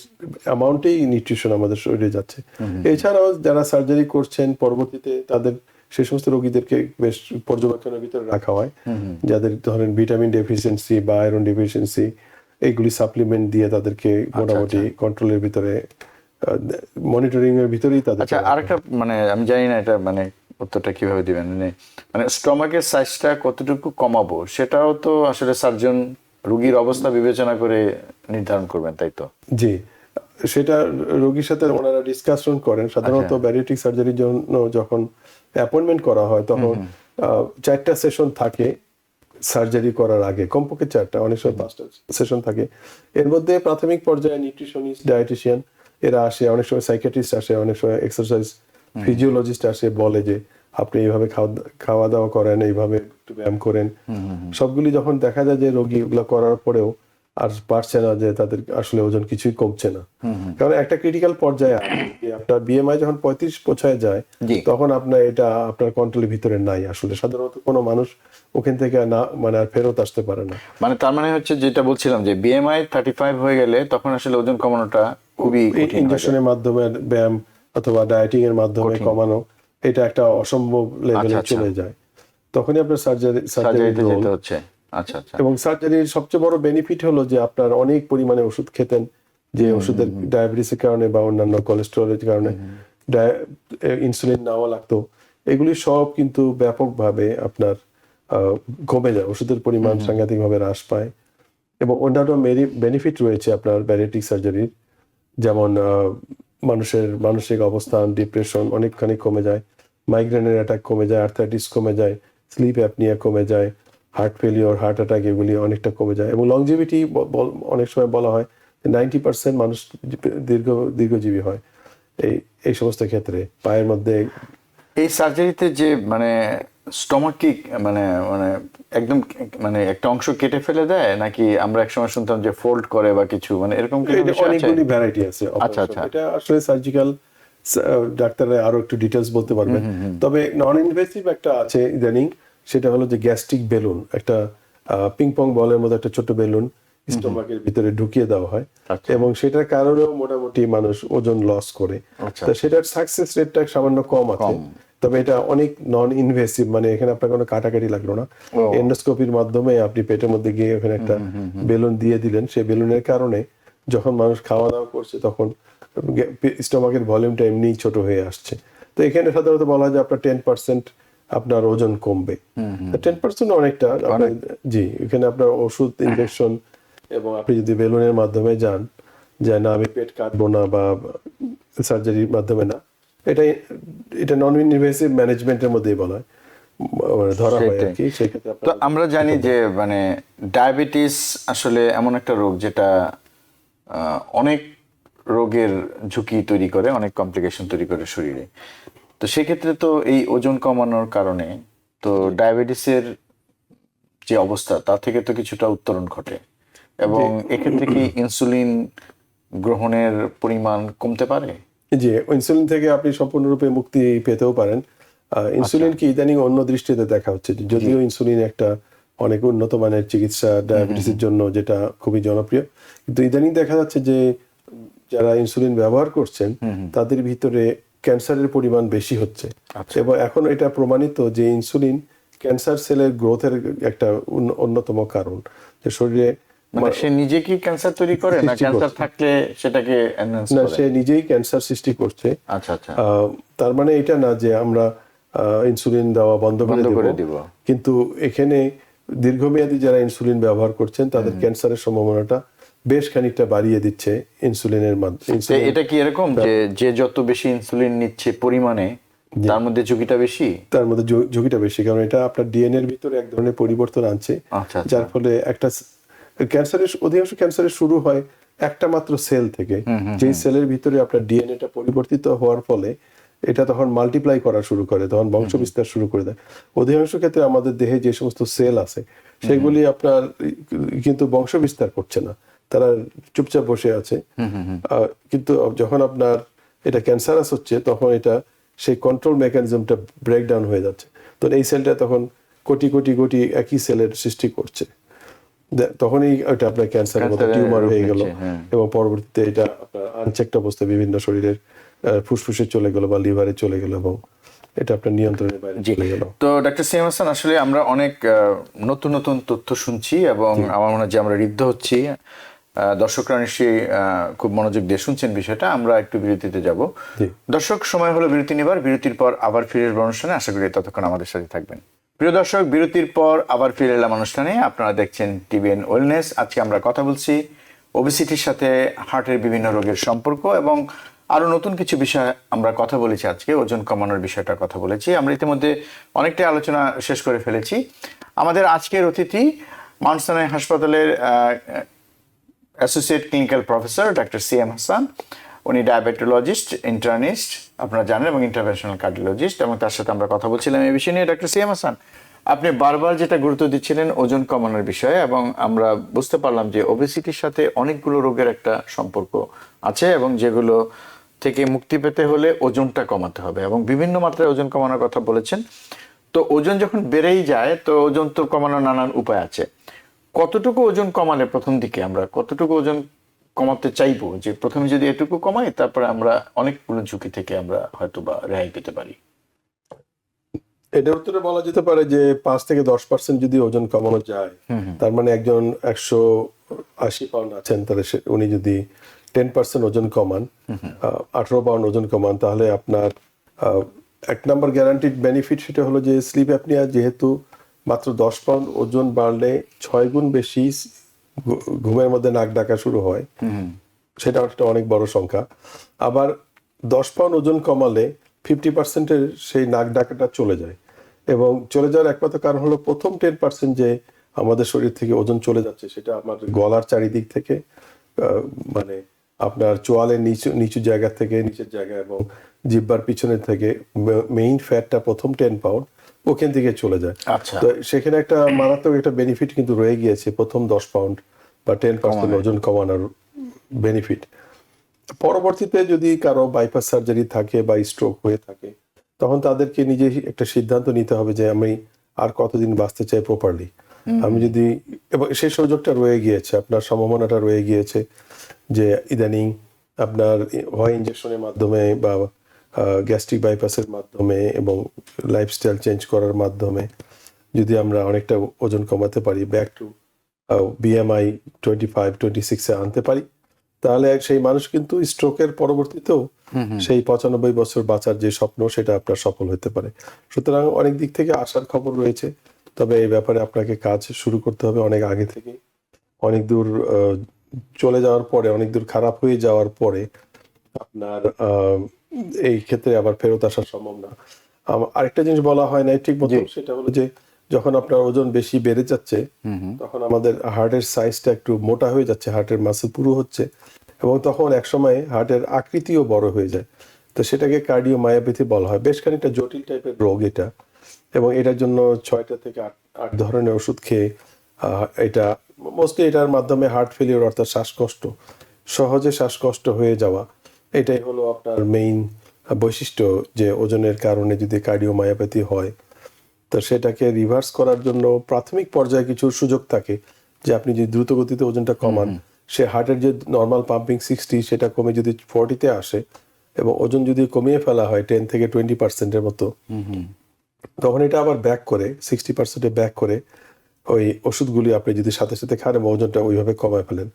অ্যামাউন্টেই নিউট্রিশন আমাদের শরীরে যাচ্ছে। এছাড়াও যারা সার্জারি করছেন পরবর্তীতে তাদের সেই সমস্ত রোগীদেরকে বেশ পর্যবেক্ষণের ভিতরে রাখা হয়, যাদের ধরেন ভিটামিন ডেফিসিয়েন্সি বা আয়রন ডেফিসিয়েন্সি, এইগুলি সাপ্লিমেন্ট দিয়ে তাদেরকে মোটামুটি কন্ট্রোলের ভিতরে মনিটরিং এর ভিতরেই তাদের আচ্ছা, আরেকটা মানে আমি জানি না এটা মানে উত্তরটা কিভাবে দিবেন, মানে স্টমাকের সাইজটা কতটুকু কমাবো সেটাও তো আসলে সার্জন রোগীর অবস্থা বিবেচনা করে নির্ধারণ করবেন, তাই তো? জি, সেটা রোগীর সাথে ওনারা ডিসকাশন করেন। সাধারণত আচ্ছা। ব্যারিয়াট্রিক সার্জারির জন্য যখন অ্যাপয়েন্টমেন্ট করা হয় তখন 4টা সেশন থাকে সার্জারি করার আগে, কমপক্ষে 4টা, অনেক সময় 5টা সেশন থাকে। এর মধ্যে প্রাথমিক পর্যায়ে নিউট্রিশনিস্ট, ডায়েটিশিয়ান এরা আসে, অনেক সময় সাইকিয়াট্রিস্ট আসে, অনেক সময় এক্সারসাইজ ফিজিওলজিস্ট আসে, বলে যে আপনি এইভাবে খাওয়া দাওয়া করেন, এইভাবে একটু ব্যায়াম করেন। সবগুলি যখন দেখা যায় যে রোগী এগুলো করার পরেও আর পারছে না, যে তাদের আসলে ওজন কিছুই কমছে না, কারণ একটা ক্রিটিক্যাল পর্যায়ে আপনার বিএমআই যখন 35 পৌঁছায় যায় জি। তখন আপনার এটা আপনার কন্ট্রোলের ভিতরে নাই। আসলে সাধারণত কোনো মানুষ ওখান থেকে না মানে আর ফেরত আসতে পারে না। মানে তার মানে হচ্ছে যেটা বলছিলাম যে বিএমআই 35 হয়ে গেলে তখন আসলে ওজন কমানোটা খুবই কঠিন হয়ে যায়। ইনজেকশনের মাধ্যমে, ব্যায়াম অথবা ডায়েটিং এর মাধ্যমে কমানো, এটা একটা অসম্ভব লেভেলে আচ্ছা। চলে যায়। তখনই আপনার সার্জারিতে সার্জারিতে যেতে হচ্ছে। আচ্ছা আচ্ছা। এবং সার্জারির সবচেয়ে বড় বেনিফিট হলো যে আপনার অনেক পরিমাণে ওষুধ খেতেন, যে ওষুধের ডায়াবেটিসের কারণে বা অন্যান্য কোলেস্টেরলের কারণে ইনসুলিন নেওয়া লাগতো, এগুলি সব কিন্তু ব্যাপকভাবে আপনার কমে যায়, ওষুধের পরিমাণ সাংঘাতিকভাবে হ্রাস পায়। এবং অন্যান্য বেনিফিট রয়েছে আপনার ব্যারিয়াট্রিক সার্জারির, যেমন মানুষের মানসিক অবস্থান, ডিপ্রেশন অনেকখানি কমে যায়, মাইগ্রেনের অ্যাটাক কমে যায়, আর্থ্রাইটিস কমে যায়, স্লিপ অ্যাপনিয়া কমে যায়, হার্ট ফেলিওর, হার্ট অ্যাটাক এগুলি অনেকটা কমে যায়। এবং লংজিভিটি অনেক সময় বলা হয় 90% মানুষ দীর্ঘজীবী হয় এই সমস্ত ক্ষেত্রে। পায়ের মধ্যে এই সার্জারিতে যে মানে স্টমাক কি মানে মানে একদম মানে একটা অংশ কেটে ফেলে দেয়, নাকি আমরা একসময় শুনতাম যে ফোল্ড করে বা কিছু, মানে এরকম কি এটা বিষয় আছে? অনেকগুলি ভ্যারাইটি আছে। আচ্ছা আচ্ছা। এটা আসলে সার্জিক্যাল ডাক্তাররা আরো একটু ডিটেলস বলতে পারবেন। তবে নন ইনভেসিভ একটা আছে ইদানিং, সেটা হলো যে গ্যাস্ট্রিক বেলুন, একটা পিং পং বলের মতো একটা ছোট বেলুন স্টোমাকের ভিতরে ঢুকিয়ে দেওয়া হয়, এবং সেটার কারণেও মোটামুটি মানুষ ওজন লস করে। আচ্ছা। তো সেটার সাকসেস রেটটা সামান্য কম আছে, তবে এটা অনেক নন ইনভেসিভ, মানে এখানে আপনার কোনো কাটাকাটি লাগলো না, এন্ডোস্কোপির মাধ্যমে আপনি পেটের মধ্যে গিয়ে ওখানে একটা বেলুন দিয়ে দিলেন। সেই বেলুনের কারণে যখন মানুষ খাওয়া দাওয়া করছে তখন স্টোমাকের ভলিউমটা এমনিই ছোট হয়ে আসছে। তো এখানে সাধারণত বলা হয় যে আপনার 10% আপনার ওজন কমবে। 10% অনেকটা জি, এখানে আপনার ওষুধ, ইনজেকশন, এবং আপনি যদি বেলুনের মাধ্যমে যান যে না আমি পেট কাটবো না বা সার্জারির মাধ্যমে না, এটা নন ইনভেসিভ ম্যানেজমেন্টের মধ্যেই বলা হয়, মানে ধরা হয় আর কি। সেক্ষেত্রে তো আমরা জানি যে মানে ডায়াবেটিস আসলে এমন একটা রোগ যেটা অনেক রোগের ঝুঁকি তৈরি করে, অনেক কমপ্লিকেশন তৈরি করে শরীরে। তো সেক্ষেত্রে তো এই ওজন কমানোর কারণে তো ডায়াবেটিসের যে অবস্থা তা থেকে তো কিছুটা উত্তরণ ঘটে, এবং এক্ষেত্রে কি ইনসুলিন গ্রহণের পরিমাণ কমতে পারে? জি, ইনসুলিন থেকে আপনি সম্পূর্ণরূপে মুক্তি পেতেও পারেন। ইনসুলিন কি ইদানিং অন্য দৃষ্টিতে দেখা হচ্ছে, যদিও ইনসুলিন একটা অনেক উন্নত মানের চিকিৎসা ডায়াবেটিসের জন্য, যেটা খুবই জনপ্রিয়, কিন্তু ইদানিং দেখা যাচ্ছে যে যারা ইনসুলিন ব্যবহার করছেন তাদের ভিতরে ক্যান্সারের পরিমাণ বেশি হচ্ছে। এবং এখন এটা প্রমাণিত যে ইনসুলিন ক্যান্সার সেলের গ্রোথের একটা অন্যতম কারণ, যে শরীরে মানে সে নিজে কি ক্যান্সার তৈরি করে, না ক্যান্সার থাকলে সেটাকে এনহ্যান্স না, করে? সে নিজেই ক্যান্সার সৃষ্টি করছে। আচ্ছা আচ্ছা। তার মানে এটা না যে আমরা ইনসুলিন দেওয়া বন্ধ করে দেব, কিন্তু এখানে দীর্ঘমেয়াদী যারা ইনসুলিন ব্যবহার করছেন তাদের ক্যান্সারের সম্ভাবনাটা বেশ খানিকটা বাড়িয়ে দিচ্ছে ইনসুলিনের মাধ্যমে। এটা কি এরকম যে যে যত বেশি ইনসুলিন নিচ্ছে পরিমাণে তার মধ্যে ঝুঁকিটা বেশি? তার মধ্যে ঝুঁকিটা বেশি, কারণ এটা আপনার ডিএনএ এর ভিতরে এক ধরনের পরিবর্তন আনছে, যার ফলে একটা অধিকাংশ ক্যান্সারের শুরু হয় একটা মাত্র সেল থেকে, যেই সেলের ভিতরে আপনার ডিএনএটা পরিবর্তিত হওয়ার ফলে এটা তখন মাল্টিপ্লাই করা শুরু করে, তখন বংশ বিস্তার শুরু করে দেয়। অধিকাংশ ক্ষেত্রে আমাদের দেহে যে সমস্ত সেল আছে সেগুলি আপনার কিন্তু বংশ বিস্তার করছে না, তারা চুপচাপ বসে আছে। কিন্তু যখন আপনার এটা ক্যান্সারাস হচ্ছে তখন এটা সেই কন্ট্রোল মেকানিজমটা ব্রেকডাউন হয়ে যাচ্ছে, তো এই সেলটা তখন কোটি কোটি কোটি একই সেলের সৃষ্টি করছে, তখনই ওটা আপনার ক্যান্সারের মতো টিউমার হয়ে গেল, এবং পরবর্তীতে এটা আপনার আনচেকড অবস্থায় বিভিন্ন শরীরের ফুসফুসে চলে গেল বা লিভারে চলে গেল, এবং এটা আপনার নিয়ন্ত্রণের বাইরে চলে গেল। তো ডক্টর সিএম হাসান, আসলে আমরা অনেক নতুন নতুন তথ্য শুনছি এবং আমার মনে হয় যে আমরা ঋদ্ধ হচ্ছি। দর্শকরা নিশ্চয়ই খুব মনোযোগ দিয়ে শুনছেন বিষয়টা। আমরা একটু বিরতিতে যাব। জি। দর্শক, সময় হলো বিরতি নেবার। বিরতির পর আবার ফিরে এলাম অনুষ্ঠানে। আশা করি ততক্ষণ আমাদের সাথে থাকবেন। প্রিয় দর্শক, বিরতির পর আবার ফিরে এলাম অনুষ্ঠানে। আপনারা দেখছেন টিবিএন ওয়েলনেস। আজকে আমরা কথা বলছি ওবেসিটির সাথে হার্টের বিভিন্ন রোগের সম্পর্ক, এবং আরো নতুন কিছু বিষয় আমরা কথা বলেছি। আজকে ওজন কমানোর বিষয়টা কথা বলেছি। আমরা ইতিমধ্যে অনেকটাই আলোচনা শেষ করে ফেলেছি। আমাদের আজকের অতিথি মাউন্ট সিনাই হাসপাতালের associate clinical professor doctor CM Hasan. উনি ডায়াবেটোলজিস্ট, ইন্টার্নিস্ট আপনারা জানেন, এবং ইন্টারভেনশনাল কার্ডিওলজিস্ট, এবং তার সাথে আমরা কথা বলছিলাম এই বিষয় নিয়ে। ডক্টর সিএম হাসান, আপনি বারবার যেটা গুরুত্ব দিচ্ছিলেন ওজন কমানোর বিষয়ে, এবং আমরা বুঝতে পারলাম যে ওবেসিটির সাথে অনেকগুলো রোগের একটা সম্পর্ক আছে, এবং যেগুলো থেকে মুক্তি পেতে হলে ওজনটা কমাতে হবে, এবং বিভিন্ন মাত্রায় ওজন কমানোর কথা বলেছেন। তো ওজন যখন বেড়েই যায়, তো ওজন তো কমানোর নানান উপায় আছে। কতটুকু ওজন কমালে প্রথম দিকে আমরা কতটুকু ওজন কমাতে চাইবো, যে প্রথমে যদি এটুকু কমাই, তারপরে আমরা অনেকগুলো ঝুঁকি থেকে আমরা হয়তো বা রেহাই পেতে পারি? এটার উত্তরে বলা যেতে পারে যে 5 থেকে 10% যদি ওজন কমানো যায়, তার মানে একজন 180 পাউন্ড আছেন, তাহলে উনি যদি 10% ওজন কমান, 18 পাউন্ড ওজন কমান, তাহলে আপনার 1 নম্বর গ্যারান্টিড বেনিফিট সেটা হলো যে স্লিপ অ্যাপনিয়া যেহেতু মাত্র 10 পাউন্ড ওজন বাড়লে 6 গুণ বেশি ঘুমের মধ্যে নাক ডাকা শুরু হয়, সেটা একটা অনেক বড় সংখ্যা। আবার 10 পাউন্ড ওজন কমালে 50%-এর সেই নাক ডাকাটা চলে যায়, এবং চলে যাওয়ার একমাত্র কারণ হলো প্রথম 10% যে আমাদের শরীর থেকে ওজন চলে যাচ্ছে, সেটা আমার গলার চারিদিক থেকে, মানে আপনার চোয়ালের নিচু জায়গা থেকে, নিচের জায়গা এবং জিহ্বার পিছনের থেকে মেইন ফ্যাটটা প্রথম 10 পাউন্ড ওখান থেকে চলে যায়। আচ্ছা। তো সেখানে একটা মারাত্মক একটা বেনিফিট কিন্তু রয়ে গিয়েছে, প্রথম 10 পাউন্ড বা 10% ওজন কমানোর বেনিফিট। পরবর্তীতে যদি কারো বাইপাস সার্জারি থাকে বা স্ট্রোক হয়ে থাকে, তখন তাদেরকে নিজে একটা সিদ্ধান্ত নিতে হবে যে আমি আর কতদিন বাঁচতে চাই প্রপারলি। আমি যদি, এবং সেই সুযোগটা রয়ে গিয়েছে, আপনার সম্ভাবনাটা রয়ে গিয়েছে যে ইদানিং আপনার হয় ইনজেকশনের মাধ্যমে বা গ্যাস্ট্রিক বাইপাসের মাধ্যমে এবং লাইফস্টাইল চেঞ্জ করার মাধ্যমে যদি আমরা অনেকটা ওজন কমাতে পারি, ব্যাক টু BMI 25-26-এ আনতে পারি, তাহলে সেই মানুষ কিন্তু স্ট্রোকের পরবর্তীতেও সেই 95 বছর বাঁচার যে স্বপ্ন, সেটা আপনার সফল হতে পারে। সুতরাং অনেক দিক থেকে আশার খবর রয়েছে, তবে এই ব্যাপারে আপনাকে কাজ শুরু করতে হবে অনেক আগে থেকে। অনেক দূর চলে যাওয়ার পরে, অনেক দূর খারাপ হয়ে যাওয়ার পরে আপনার এই ক্ষেত্রে আবার ফেরত আসা সম্ভব না। আরেকটা জিনিস বলা হয় না ঠিক মতো, সেটা হলো যে যখন আপনার ওজন বেশি বেড়ে যাচ্ছে, তখন আমাদের হার্টের সাইজটা একটু মোটা হয়ে যাচ্ছে, হার্টের মাসল পুরো হচ্ছে, এবং তখন একসময় হার্টের আকৃতিও বড় হয়ে যায়। তো সেটাকে কার্ডিওমায়োপ্যাথি বলা হয়। বেশ খানিকটা জটিল টাইপের রোগ এটা, এবং এটার জন্য 6টা থেকে 8 ধরনের ওষুধ খেয়ে এটা মোস্টলি এটার মাধ্যমে হার্ট ফেলিওর অর্থাৎ শ্বাসকষ্ট, সহজে শ্বাসকষ্ট হয়ে যাওয়া, এটাই হলো আপনার মেইন বৈশিষ্ট্য। যে ওজনের কারণে যদি কার্ডিওমায়োপ্যাথি হয়, তো সেটাকে রিভার্স করার জন্য প্রাথমিক পর্যায়ে কিছু সুযোগ থাকে, যে আপনি যদি দ্রুত গতিতে ওজনটা কমান, সে হার্টের যে নর্মাল পাম্পিং 60 সেটা কমে যদি 40-তে আসে, এবং ওজন যদি কমিয়ে ফেলা হয় 10-20%-এর মতো, তখন এটা আবার ব্যাক করে 60%-এ ব্যাক করে ওই ওষুধগুলি আপনি যদি সাথে সাথে খান এবং ওজনটা ওইভাবে কমায় ফেলেন।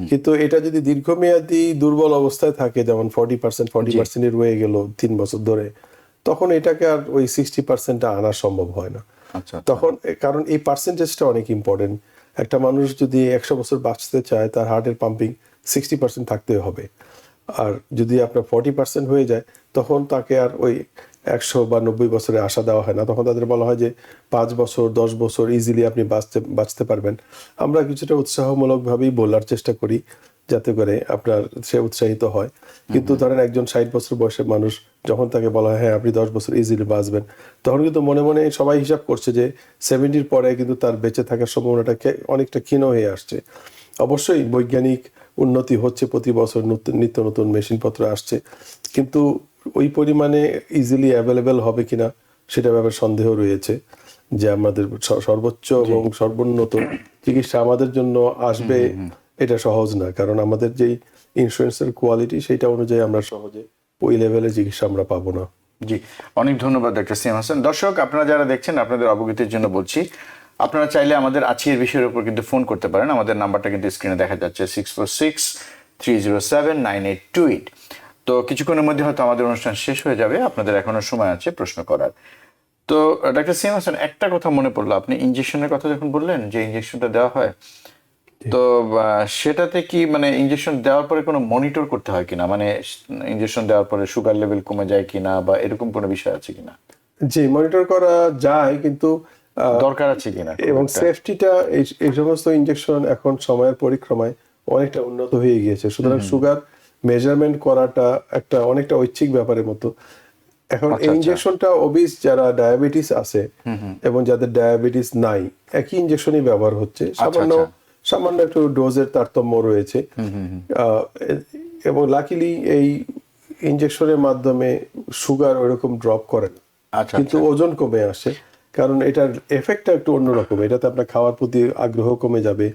কিন্তু এটা যদি দীর্ঘমেয়াদী দুর্বল অবস্থায় থাকে, যেমন 40% রয়ে গেল 3 বছর ধরে, তখন এটাকে আর ওই 60%-টা আনা সম্ভব হয় না। তখন কারণ এই পার্সেন্টেজটা অনেক ইম্পর্টেন্ট। একটা মানুষ যদি 100 বছর বাঁচতে চায়, তার হার্টের পাম্পিং 60% থাকতে হবে। আর যদি আপনার 40% হয়ে যায়, তখন তাকে আর ওই 100 বা 90 বছরে আশা দেওয়া হয় না। তখন তাদের বলা হয় যে 5 বছর 10 বছর ইজিলি আপনি বাঁচতে পারবেন। আমরা কিছুটা উৎসাহমূলকভাবেই বলার চেষ্টা করি, যাতে করে আপনার সে উৎসাহিত হয়। কিন্তু ধরেন একজন 60 বছর বয়সের মানুষ, যখন তাকে বলা হয় হ্যাঁ আপনি 10 বছর ইজিলি বাঁচবেন, তখন কিন্তু মনে মনে সবাই হিসাব করছে যে 70-র পরে কিন্তু তার বেঁচে থাকার সম্ভাবনাটা অনেকটা ক্ষীণ হয়ে আসছে। অবশ্যই বৈজ্ঞানিক উন্নতি হচ্ছে, প্রতি বছর নিত্য নতুন মেশিনপত্র আসছে, কিন্তু ওই পরিমাণে ইজিলি অ্যাভেলেবেল হবে কিনা সেটা ব্যাপারে সন্দেহ রয়েছে। যে আমাদের সর্বোচ্চ এবং সর্বোন্নত চিকিৎসা আমাদের জন্য আসবে, এটা সহজ না, কারণ আমাদের যেই ইন্স্যুরেন্সের কোয়ালিটি, সেটা অনুযায়ী আমরা সহজে ওই লেভেলের চিকিৎসা আমরা পাবো না। জি, অনেক ধন্যবাদ ডক্টর সিএম হাসান। দর্শক, আপনারা যারা দেখছেন, আপনাদের অবগতির জন্য বলছি, আপনারা চাইলে আমাদের আজকের বিষয়ের উপর কিন্তু ফোন করতে পারেন। আমাদের নাম্বারটা কিন্তু স্ক্রিনে দেখা যাচ্ছে 646-307-9828। তো কিছুক্ষণের মধ্যে হয়তো আমাদের অনুষ্ঠান শেষ হয়ে যাবে, আপনাদের এখনো সময় আছে প্রশ্ন করার। তো ডাক্তার সিয়াম হাসান, একটা কথা মনে পড়লো, আপনি ইনজেকশনের কথা যখন বললেন যে ইনজেকশনটা দেওয়া হয়, তো সেটাতে কি মানে ইনজেকশন দেওয়ার পরে কোনো মনিটর করতে হয় কিনা, মানে ইনজেকশন দেওয়ার পরে সুগার লেভেল কমে যায় কিনা বা এরকম কোনো বিষয় আছে কিনা? জি, মনিটর করা যায়, কিন্তু দরকার আছে কিনা এবং সেফটিটা এই সমস্ত ইনজেকশন এখন সময়ের পরিক্রমায় অনেকটা উন্নত হয়ে গিয়েছে, সুতরাং সুগার মেজারমেন্ট করাটা একটা অনেকটা ঐচ্ছিক ব্যাপারের মতো এখন। এই ইনজেকশনটা ওবিস যারা ডায়াবেটিস আছে এবং যাদের ডায়াবেটিস নাই, একই ইনজেকশনই ব্যবহার হচ্ছে, সামান্য একটু ডোজের তারতম্য রয়েছে। এবং লাকিলি এই ইনজেকশনের মাধ্যমে সুগার ওইরকম ড্রপ করে না, কিন্তু ওজন কমে আসে, কারণ এটার এফেক্টটা একটু অন্যরকম। এটাতে আপনার খাওয়ার প্রতি আগ্রহ কমে যাবে,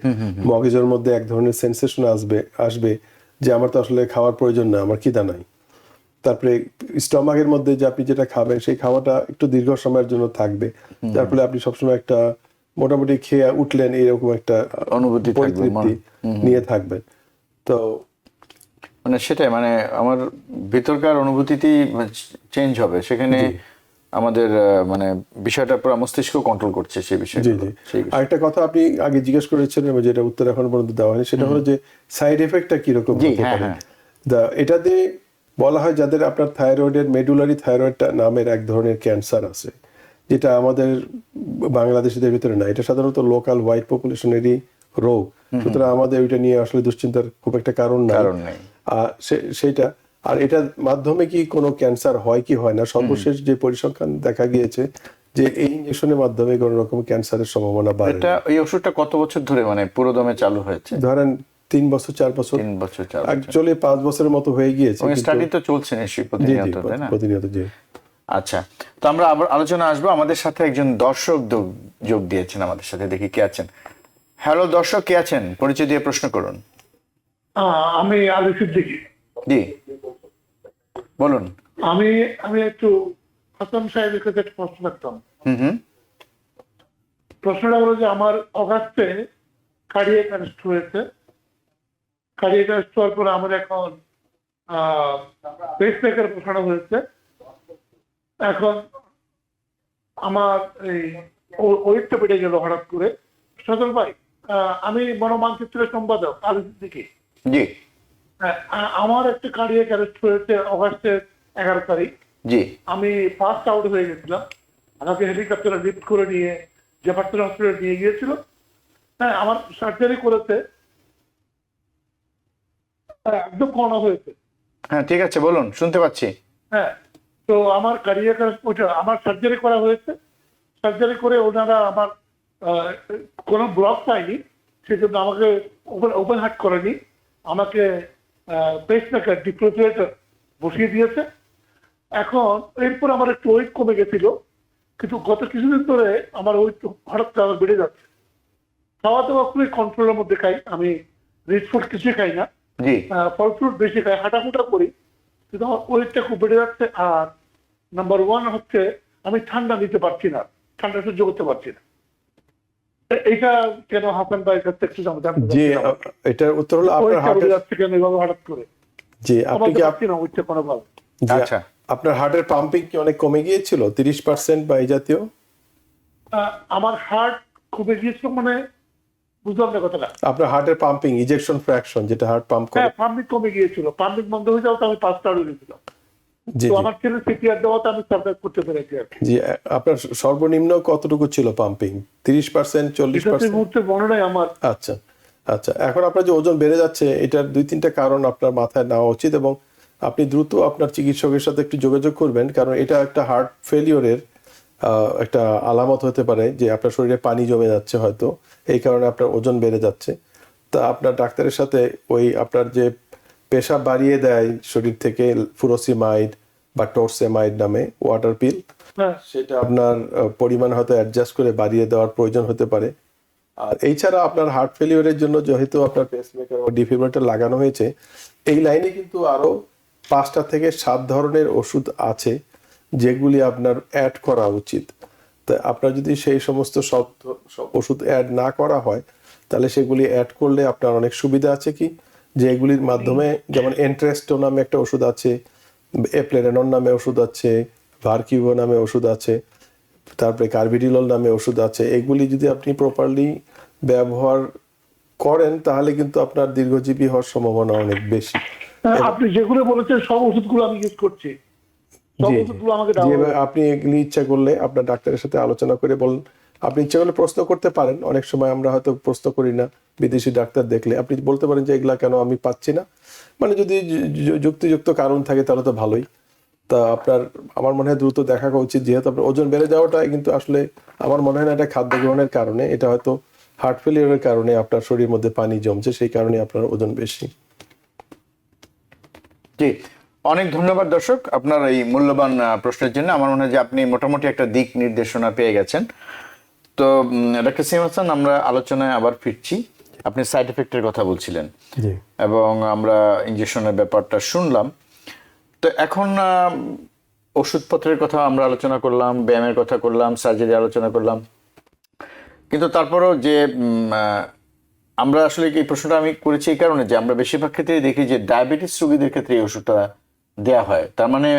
মগজের মধ্যে এক ধরনের সেন্সেশন আসবে যে আমার তো আসলে খাওয়ার প্রয়োজন না, আমার খিদা নাই। তারপরে স্টমাকের মধ্যে যে আপনি যেটা খাবেন সেই খাওয়াটা একটু দীর্ঘ সময়ের জন্য থাকবে, যার ফলে আপনি সবসময় একটা মোটামুটি খেয়ে উঠলেন এরকম একটা অনুভূতি নিয়ে থাকবেন। তো মানে সেটাই, মানে আমার ভিতরকার অনুভূতিতেই চেঞ্জ হবে, সেখানে আমাদের মানে বিষয়টা পুরো মস্তিষ্ক কন্ট্রোল করছে সেই বিষয়ে। আরেকটা কথা আপনি আগে জিজ্ঞেস করেছিলেন, যেটা উত্তর এখন পর্যন্ত দেওয়া হয়নি, সেটা হলো যে সাইড এফেক্টটা কিরকম হতে পারে। এটাতে বলা হয় যাদের আপনার থাইরয়েডের মেডুলারি থাইরয়েড নামের এক ধরনের ক্যান্সার আছে, যেটা আমাদের বাংলাদেশিদের ভিতরে না, এটা সাধারণত লোকাল হোয়াইট পপুলেশনেরই রোগ, সুতরাং আমাদের ওইটা নিয়ে আসলে দুশ্চিন্তার খুব একটা কারণ নাই। সেইটা আর এটার মাধ্যমে কি কোনো ক্যান্সার হয় কি হয় না, সর্বশেষ যে পরিসংখ্যান দেখা গিয়েছে যে এই ইনজেকশনের মাধ্যমে কোনো রকম ক্যান্সারের সম্ভাবনা বাড়ে। এটা এই ওষুধটা কত বছর ধরে মানে পুরোদমে চালু হয়েছে? ধরেন 3 বছর 4 বছর, অ্যাকচুয়ালি 5 বছরের মতো হয়ে গিয়েছে। স্টাডি তো চলছে নিশ্চয়ই প্রতিনিয়ত, তাই না? প্রতিনিয়ত, জি। আচ্ছা, তো আমরা আবার আলোচনা আসবো। আমাদের সাথে একজন দর্শক যোগ দিয়েছেন আমাদের সাথে, দেখি কে আছেন। হ্যালো দর্শক, কে আছেন? পরিচয় দিয়ে প্রশ্ন করুন। আমি আলী সিদ্দিকী। জি বলুন। আমি একটু হাসান সাহেবের কাছে একটা প্রশ্ন রাখতাম। প্রশ্নটা হলো যে আমার অগাস্টে কার্ডিয়াক অ্যারেস্ট হয়েছে। কার্ডিয়াক অ্যারেস্ট হওয়ার পরে আমার এখন পেসমেকার বসানো হয়েছে। এখন আমার এই ওয়েটটা বেড়ে গেল হঠাৎ করে। সজল ভাই, আমি মনোমানচিত্রের সম্পাদক আলী সিদ্দিকী। জি। আমার একটা কার্ডিয়াক অ্যারেস্ট হয়েছে অগাস্টের 11 তারিখ। জি। আমি ফার্স্ট আউট হয়ে গেছিলাম। আমাকে হেলিকপ্টারে লিফট করে নিয়ে জেফারসন হসপিটালে নিয়ে গিয়েছিল। হ্যাঁ, আমার সার্জারি করেছে, একদম কমা হয়েছে। হ্যাঁ ঠিক আছে, বলুন, শুনতে পাচ্ছি। হ্যাঁ, তো আমার কার্ডিয়াক অ্যারেস্ট ওইটা আমার সার্জারি করা হয়েছে। সার্জারি করে ওনারা আমার কোনো ব্লক পায়নি, সেজন্য আমাকে ওপেন হার্ট করেনি, আমাকে পেসমেকার ডিফিব্রিলেটর বসিয়ে দিয়েছে। এখন এরপর আমার একটু ওয়েট কমে গেছিল, কিন্তু গত কিছুদিন ধরে আমার ওয়েট হঠাৎ করে বেড়ে যাচ্ছে। খাওয়া দাওয়া খুবই কন্ট্রোলের মধ্যে খাই, আমি রিচ ফুড কিছুই খাই না, ফল ফ্রুট বেশি খাই, হাঁটাফুটা করি, কিন্তু আমার ওয়েটটা খুব বেড়ে যাচ্ছে। আর নাম্বার 1 হচ্ছে আমি ঠান্ডা নিতে পারছি না, ঠান্ডা সহ্য করতে পারছি না। এটা কেন হাসান ভাইয়ের কাছে একটু জানতে চাই। জি, এটার উত্তর হলো আপনার হার্টের যাচ্ছে কেন এভাবে হঠাৎ করে। জি, আপনি কি আপনি না ওইটা কোনো ভাবে। আচ্ছা, আপনার হার্টের পাম্পিং কি অনেক কমে গিয়েছিল 30% বা এই জাতীয়? আমার হার্ট কমে গিয়েছিল মানে বুঝলাম না কথাটা। আপনার হার্টের পাম্পিং, ইজেকশন ফ্র্যাকশন, যেটা হার্ট পাম্প করে। হ্যাঁ, পাম্পিং কমে গিয়েছিল, পাম্পিং বন্ধ হয়ে যাওয়াতে আমি 5 স্টার হয়ে গেছিলাম। তো আমার ছেলে সিপিআর দেওয়াতে আমি সার্ভাইভ করতে পেরেছি আর কি। জি, আপনার সর্বনিম্ন কতটুকু ছিল পাম্পিং? 30%, 40%? এই মুহূর্তে মনে নাই আমার। আচ্ছা আচ্ছা, এখন আপনার যে ওজন বেড়ে যাচ্ছে, এটার 2-3টা কারণ আপনার মাথায় নেওয়া উচিত এবং আপনি দ্রুত আপনার চিকিৎসকের সাথে একটু যোগাযোগ করবেন, কারণ এটা একটা হার্ট ফেলিওরের একটা আলামত হতে পারে যে আপনার শরীরে পানি জমে যাচ্ছে হয়তো, এই কারণে আপনার ওজন বেড়ে যাচ্ছে। তা আপনার ডাক্তারের সাথে ওই আপনার যে পেশাব বাড়িয়ে দেয় শরীর থেকে ফুরোসিমাইড বা টোরসেমাইড নামে ওয়াটার পিল, সেটা আপনার পরিমাণ হয়তো অ্যাডজাস্ট করে বাড়িয়ে দেওয়ার প্রয়োজন হতে পারে। আর এছাড়া আপনার হার্ট ফেলিওরের জন্য যেহেতু আপনার পেসমেকার ও ডিফিব্রিলেটর লাগানো হয়েছে, এই লাইনে কিন্তু আরো 5টা থেকে 7 ধরনের ওষুধ আছে যেগুলি আপনার অ্যাড করা উচিত। তা আপনার যদি সেই সমস্ত সব ওষুধ অ্যাড না করা হয়, তাহলে সেগুলি অ্যাড করলে আপনার অনেক সুবিধা আছে কি, যে এগুলির মাধ্যমে যেমন এন্ট্রেস্টো নামে একটা ওষুধ আছে, এপ্লেরেনন নামে ওষুধ আছে, ভারকিউভো নামে ওষুধ আছে, তারপরে কার্বিডিলল নামে ওষুধ আছে। এগুলি যদি আপনি প্রপারলি ব্যবহার করেন তাহলে কিন্তু আপনার দীর্ঘজীবী হওয়ার সম্ভাবনা অনেক বেশি। আপনি যেগুলো বলেছেন সব ওষুধগুলো আমি ইউজ করছি, সব জি, ওষুধগুলো আমাকে দেওয়া জি, হয়েছে। এবার আপনি এগুলি ইচ্ছা করলে আপনার ডাক্তারের সাথে আলোচনা করে বলুন। আপনি ইচ্ছা করলে প্রশ্ন করতে পারেন, অনেক সময় আমরা হয়তো প্রশ্ন করি না, বিদেশি ডাক্তার দেখলে আপনি বলতে পারেন যে এগুলা কেন আমি পাচ্ছি না, মানে যদি যুক্তিযুক্ত কারণ থাকে তাহলে তো ভালোই। তা আপনার আমার মনে হয় দ্রুত দেখা উচিত, যেহেতু আপনার ওজন বেড়ে যাওয়াটা কিন্তু আসলে আমার মনে হয় না এটা খাদ্য গ্রহণের কারণে, এটা হয়তো হার্ট ফেলিয়ারের কারণে আপনার শরীরের মধ্যে পানি জমছে, সেই কারণে আপনার ওজন বেশি। জি, অনেক ধন্যবাদ দর্শক আপনার এই মূল্যবান প্রশ্নের জন্য। আমার মনে হয় যে আপনি মোটামুটি একটা দিক নির্দেশনা পেয়ে গেছেন। তো ডাক্তার সিম হাসান, আমরা আলোচনায় আবার ফিরছি। আপনি সাইড এফেক্টের কথা বলছিলেন জি, এবং আমরা ইনজেকশনের ব্যাপারটা শুনলাম। তো এখন ওষুধপত্রের কথা আমরা আলোচনা করলাম, ব্যায়ামের কথা করলাম, সার্জারি আলোচনা করলাম, কিন্তু তারপরেও যে আমরা আসলে এই প্রশ্নটা আমি করেছি এই কারণে যে আমরা বেশিরভাগ ক্ষেত্রেই দেখি যে ডায়াবেটিস রোগীদের ক্ষেত্রে এই ওষুধটা দেওয়া হয়। তার মানে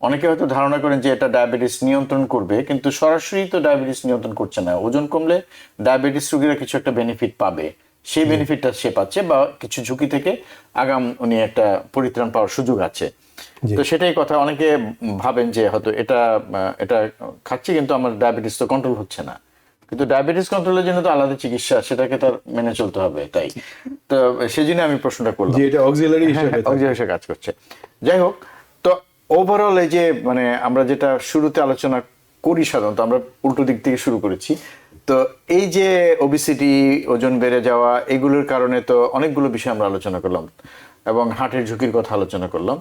অনেকে হয়তো ধারণা করেন যে এটা ডায়াবেটিস নিয়ন্ত্রণ করবে, কিন্তু সরাসরি তো ডায়াবেটিস নিয়ন্ত্রণ করছে না। ওজন কমলে ডায়াবেটিস রোগীরা কিছু একটা বেনিফিট পাবে, সেই বেনিফিটটা সে পাচ্ছে, বা কিছু ঝুঁকি থেকে আগাম উনি একটা পরিত্রাণ পাওয়ার সুযোগ আছে। তো সেটাই কথা, অনেকে ভাবেন যে হয়তো এটা এটা খাচ্ছি কিন্তু আমার ডায়াবেটিস তো কন্ট্রোল হচ্ছে না। কিন্তু ডায়াবেটিস কন্ট্রোলের জন্য তো আলাদা চিকিৎসা, সেটাকে তার মেনে চলতে হবে। তাই তো সেই জন্য আমি প্রশ্নটা করলাম, যে এটা অক্সিলারি হিসেবে হিসেবে কাজ করছে। যাই হোক, তো ওভারঅল এই যে মানে আমরা যেটা শুরুতে আলোচনা করি, সাধারণত আমরা উল্টো দিক থেকে শুরু করেছি। তো এই যে ওবিসিটি, ওজন বেড়ে যাওয়া, এগুলোর কারণে তো অনেকগুলো বিষয় আমরা আলোচনা করলাম এবং হার্টের ঝুঁকির কথা আলোচনা করলাম।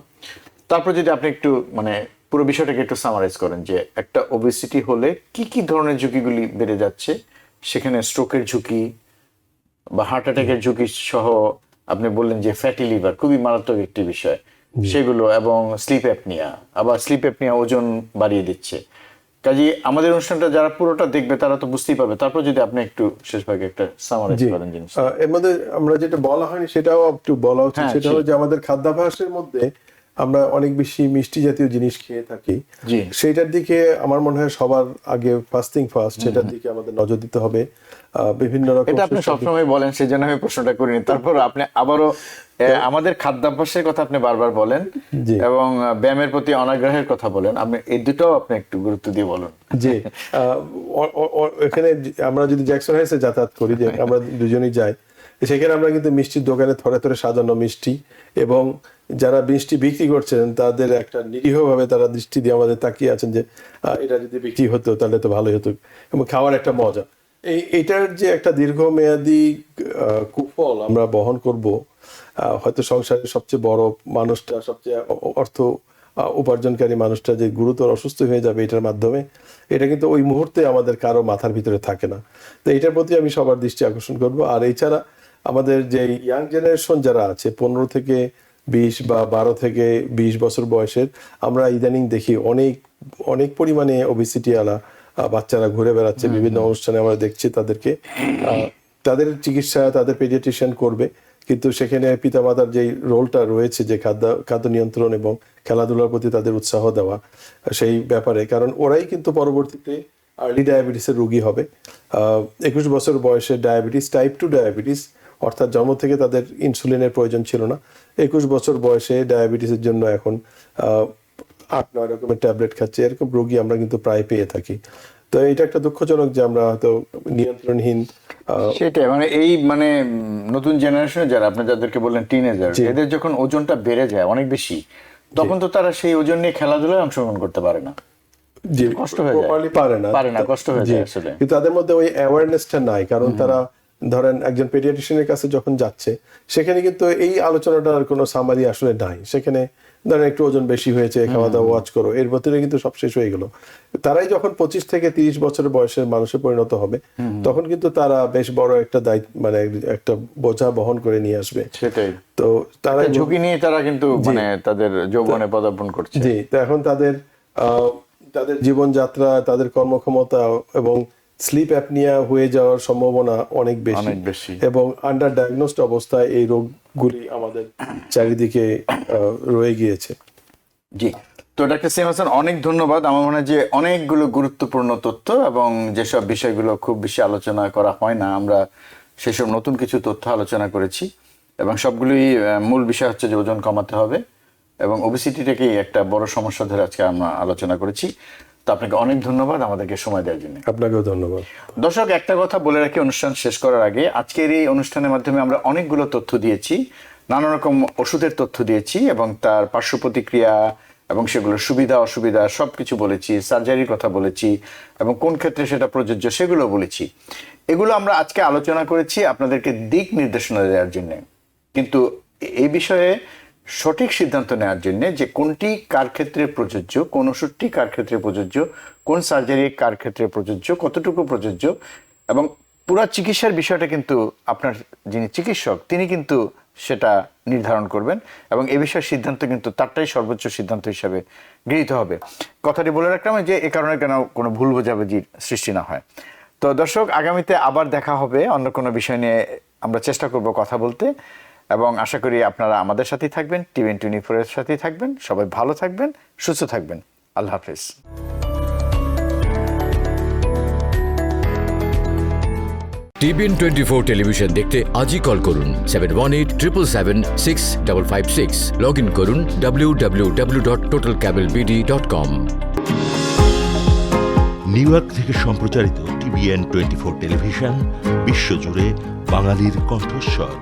তারপর যদি আপনি একটু মানে পুরো বিষয়টাকে একটু সামারাইজ করেন যে একটা ওবেসিটি হলে কি কি ধরনের ঝুঁকিগুলি বেড়ে যাচ্ছে, সেখানে স্ট্রোকের ঝুঁকি বা হার্ট অ্যাটাকের ঝুঁকি সহ, আপনি বললেন যে ফ্যাটি লিভার খুবই মারাত্মক একটি বিষয়, সেগুলো, এবং স্লিপ অ্যাপনিয়া, আবার স্লিপ অ্যাপনিয়া ওজন বাড়িয়ে দিচ্ছে। কাজে আমাদের অনুষ্ঠানটা যারা পুরোটা দেখবে তারা তো বুঝতেই পারবে। তারপর যদি আপনি একটু শেষ ভাগে একটা সামারাইজ করেন জিনিস। এর মধ্যে আমরা যেটা বলা হয়নি সেটাও একটু বলা উচিত, হ্যাঁ, সেটা হলো যে আমাদের খাদ্যাভ্যাসের মধ্যে আমরা অনেক বেশি মিষ্টি জাতীয় জিনিস খেয়ে থাকি। জি। সেইটার দিকে আমার মনে হয় সবার আগে ফার্স্ট সেটার দিকে আমাদের নজর দিতে হবে। বিভিন্ন রকম এটা আপনি সবসময় বলেন, সেই জন্য আমি প্রশ্নটা করিনি। তারপর আপনি আবারও আমাদের খাদ্যাভ্যাসের কথা আপনি বারবার বলেন জি। এবং ব্যায়ামের প্রতি অনাগ্রহের কথা বলেন। আপনি এই দুটোও আপনি একটু গুরুত্ব দিয়ে বলুন। জি, এখানে আমরা যদি জ্যাকসন হাইটসে যাতায়াত করি, যে আমরা দুজনেই যাই, সেখানে আমরা কিন্তু মিষ্টির দোকানে থরে থরে সাজানো মিষ্টি, এবং যারা মিষ্টি বিক্রি করছেন তাদের একটা নিরীহভাবে তারা দৃষ্টি দিয়ে আমাদের তাকিয়ে আছেন যে এটা যদি বিক্রি হতো তাহলে তো ভালোই হতো, এবং খাওয়ার একটা মজা। এইটার যে একটা দীর্ঘমেয়াদী কুফল আমরা বহন করব, হয়তো সংসারের সবচেয়ে বড় মানুষটা, সবচেয়ে অর্থ উপার্জনকারী মানুষটা যে গুরুতর অসুস্থ হয়ে যাবে এটার মাধ্যমে, এটা কিন্তু ওই মুহূর্তে আমাদের কারো মাথার ভিতরে থাকে না। তো এটার প্রতি আমি সবার দৃষ্টি আকর্ষণ করব। আর এছাড়া আমাদের যে ইয়াং জেনারেশন যারা আছে 15 থেকে 20 বা 12 থেকে 20 বছর বয়সের, আমরা ইদানিং দেখি অনেক অনেক পরিমাণে ওবেসিটি আলা বাচ্চারা ঘুরে বেড়াচ্ছে বিভিন্ন অনুষ্ঠানে, আমরা দেখছি তাদেরকে। তাদের চিকিৎসা তাদের পেডিয়াট্রিশিয়ান করবে, কিন্তু সেখানে পিতামাতার যে রোলটা রয়েছে, যে খাদ্য নিয়ন্ত্রণ এবং খেলাধুলার প্রতি তাদের উৎসাহ দেওয়া, সেই ব্যাপারে, কারণ ওরাই কিন্তু পরবর্তীতে আর্লি ডায়াবেটিসের রোগী হবে। 21 বছর বয়সে ডায়াবেটিস, টাইপ 2 ডায়াবেটিস, অর্থাৎ জন্ম থেকে তাদের ইনসুলিনের প্রয়োজন ছিল না, 21 বছর বয়সে ডায়াবেটিসের জন্য এখন 8-9 রকমের ট্যাবলেট খাচ্ছে, এরকম রোগী আমরা কিন্তু প্রায় পেয়ে থাকি। তো এটা একটা দুঃখজনক যে আমরা হয়তো নিয়ন্ত্রণহীন। সেটাই, মানে এই মানে নতুন জেনারেশনে যারা আপনি যাদেরকে বললেন টিনেজার, এদের যখন ওজনটা বেড়ে যায় অনেক বেশি, তখন তো তারা সেই ওজন নিয়ে খেলাধুলায় অংশগ্রহণ করতে পারে না। যে কষ্ট হয়ে যায়, প্রপারলি পারে না, কষ্ট হয়ে যায় আসলে। কিন্তু তাদের মধ্যে ওই অ্যাওয়ারনেসটা নাই, কারণ তারা ধরেন একজন পেডিয়াট্রিশিয়ানের কাছে যখন যাচ্ছে, সেখানে কিন্তু এই আলোচনাটার কোনো সামারি আসলে নাই। সেখানে ধরেন একটু ওজন বেশি হয়েছে, খাওয়া দাওয়া ওয়াচ করো, এর ভিতরে কিন্তু সব শেষ হয়ে গেল। তারাই যখন 25 থেকে 30 বছর বয়সের মানুষে পরিণত হবে, তখন কিন্তু তারা বেশ বড় একটা দায়িত্ব, মানে একটা বোঝা বহন করে নিয়ে আসবে। সেটাই, তো তারা ঝুঁকি নিয়ে তারা কিন্তু মানে তাদের যৌবনে পদার্পণ করছে। জি, তো এখন তাদের তাদের জীবনযাত্রা, তাদের কর্মক্ষমতা এবং স্লিপ অ্যাপনিয়া হয়ে যাওয়ার সম্ভাবনা অনেক বেশি এবং আন্ডার ডায়াগনোসড অবস্থায় এই রোগগুলি আমাদের চারিদিকে রয়ে গিয়েছে। জি, তো ডাক্তার সিএম হাসান অনেক ধন্যবাদ। আমার মনে হয় যে অনেকগুলো গুরুত্বপূর্ণ তথ্য এবং যেসব বিষয়গুলো খুব বেশি আলোচনা করা হয় না, আমরা সেসব নতুন কিছু তথ্য আলোচনা করেছি এবং সবগুলোই মূল বিষয় হচ্ছে যে ওজন কমাতে হবে এবং ওবেসিটিটাকেই একটা বড় সমস্যা ধরে আজকে আমরা আলোচনা করেছি। তো আপনাকে অনেক ধন্যবাদ আমাদেরকে সময় দেওয়ার জন্য। আপনাকেও ধন্যবাদ। দর্শক, একটা কথা বলে রাখি অনুষ্ঠান শেষ করার আগে, আজকের এই অনুষ্ঠানের মাধ্যমে আমরা অনেকগুলো তথ্য দিয়েছি, নানা রকম ওষুধের তথ্য দিয়েছি এবং তার পার্শ্ব প্রতিক্রিয়া এবং সেগুলোর সুবিধা অসুবিধা সবকিছু বলেছি, সার্জারির কথা বলেছি এবং কোন ক্ষেত্রে সেটা প্রযোজ্য সেগুলো বলেছি। এগুলো আমরা আজকে আলোচনা করেছি আপনাদেরকে দিক নির্দেশনা দেওয়ার জন্য, কিন্তু এই বিষয়ে সঠিক সিদ্ধান্ত নেওয়ার জন্য যে কোনটি কার ক্ষেত্রে প্রযোজ্য, কোন ওষুধটি কার ক্ষেত্রে প্রযোজ্য, কোন সার্জারি কার ক্ষেত্রে প্রযোজ্য, কতটুকু প্রযোজ্য এবং পুরা চিকিৎসার বিষয়টা কিন্তু আপনার যিনি চিকিৎসক তিনি কিন্তু সেটা নির্ধারণ করবেন এবং এ বিষয়ে সিদ্ধান্ত কিন্তু তারটাই সর্বোচ্চ সিদ্ধান্ত হিসাবে গৃহীত হবে। কথাটি বলে রাখলাম যে এ কারণে কেন কোনো ভুল বোঝাবুঝির সৃষ্টি না হয়। তো দর্শক, আগামীতে আবার দেখা হবে অন্য কোনো বিষয় নিয়ে, আমরা চেষ্টা করব কথা বলতে এবং আশা করি আপনারা আমাদের সাথেই থাকবেন, TVN24 এর সাথেই থাকবেন। সবাই ভালো থাকবেন, সুস্থ থাকবেন। আল্লাহ হাফেজ। TVN24 টেলিভিশন দেখতে আজই কল করুন 7187776556। লগ ইন করুন www.totalcablebd.com। নিউ ইয়র্ক থেকে সম্প্রচারিত TVN24 টেলিভিশন বিশ্বজুড়ে বাঙালির কণ্ঠস্বর।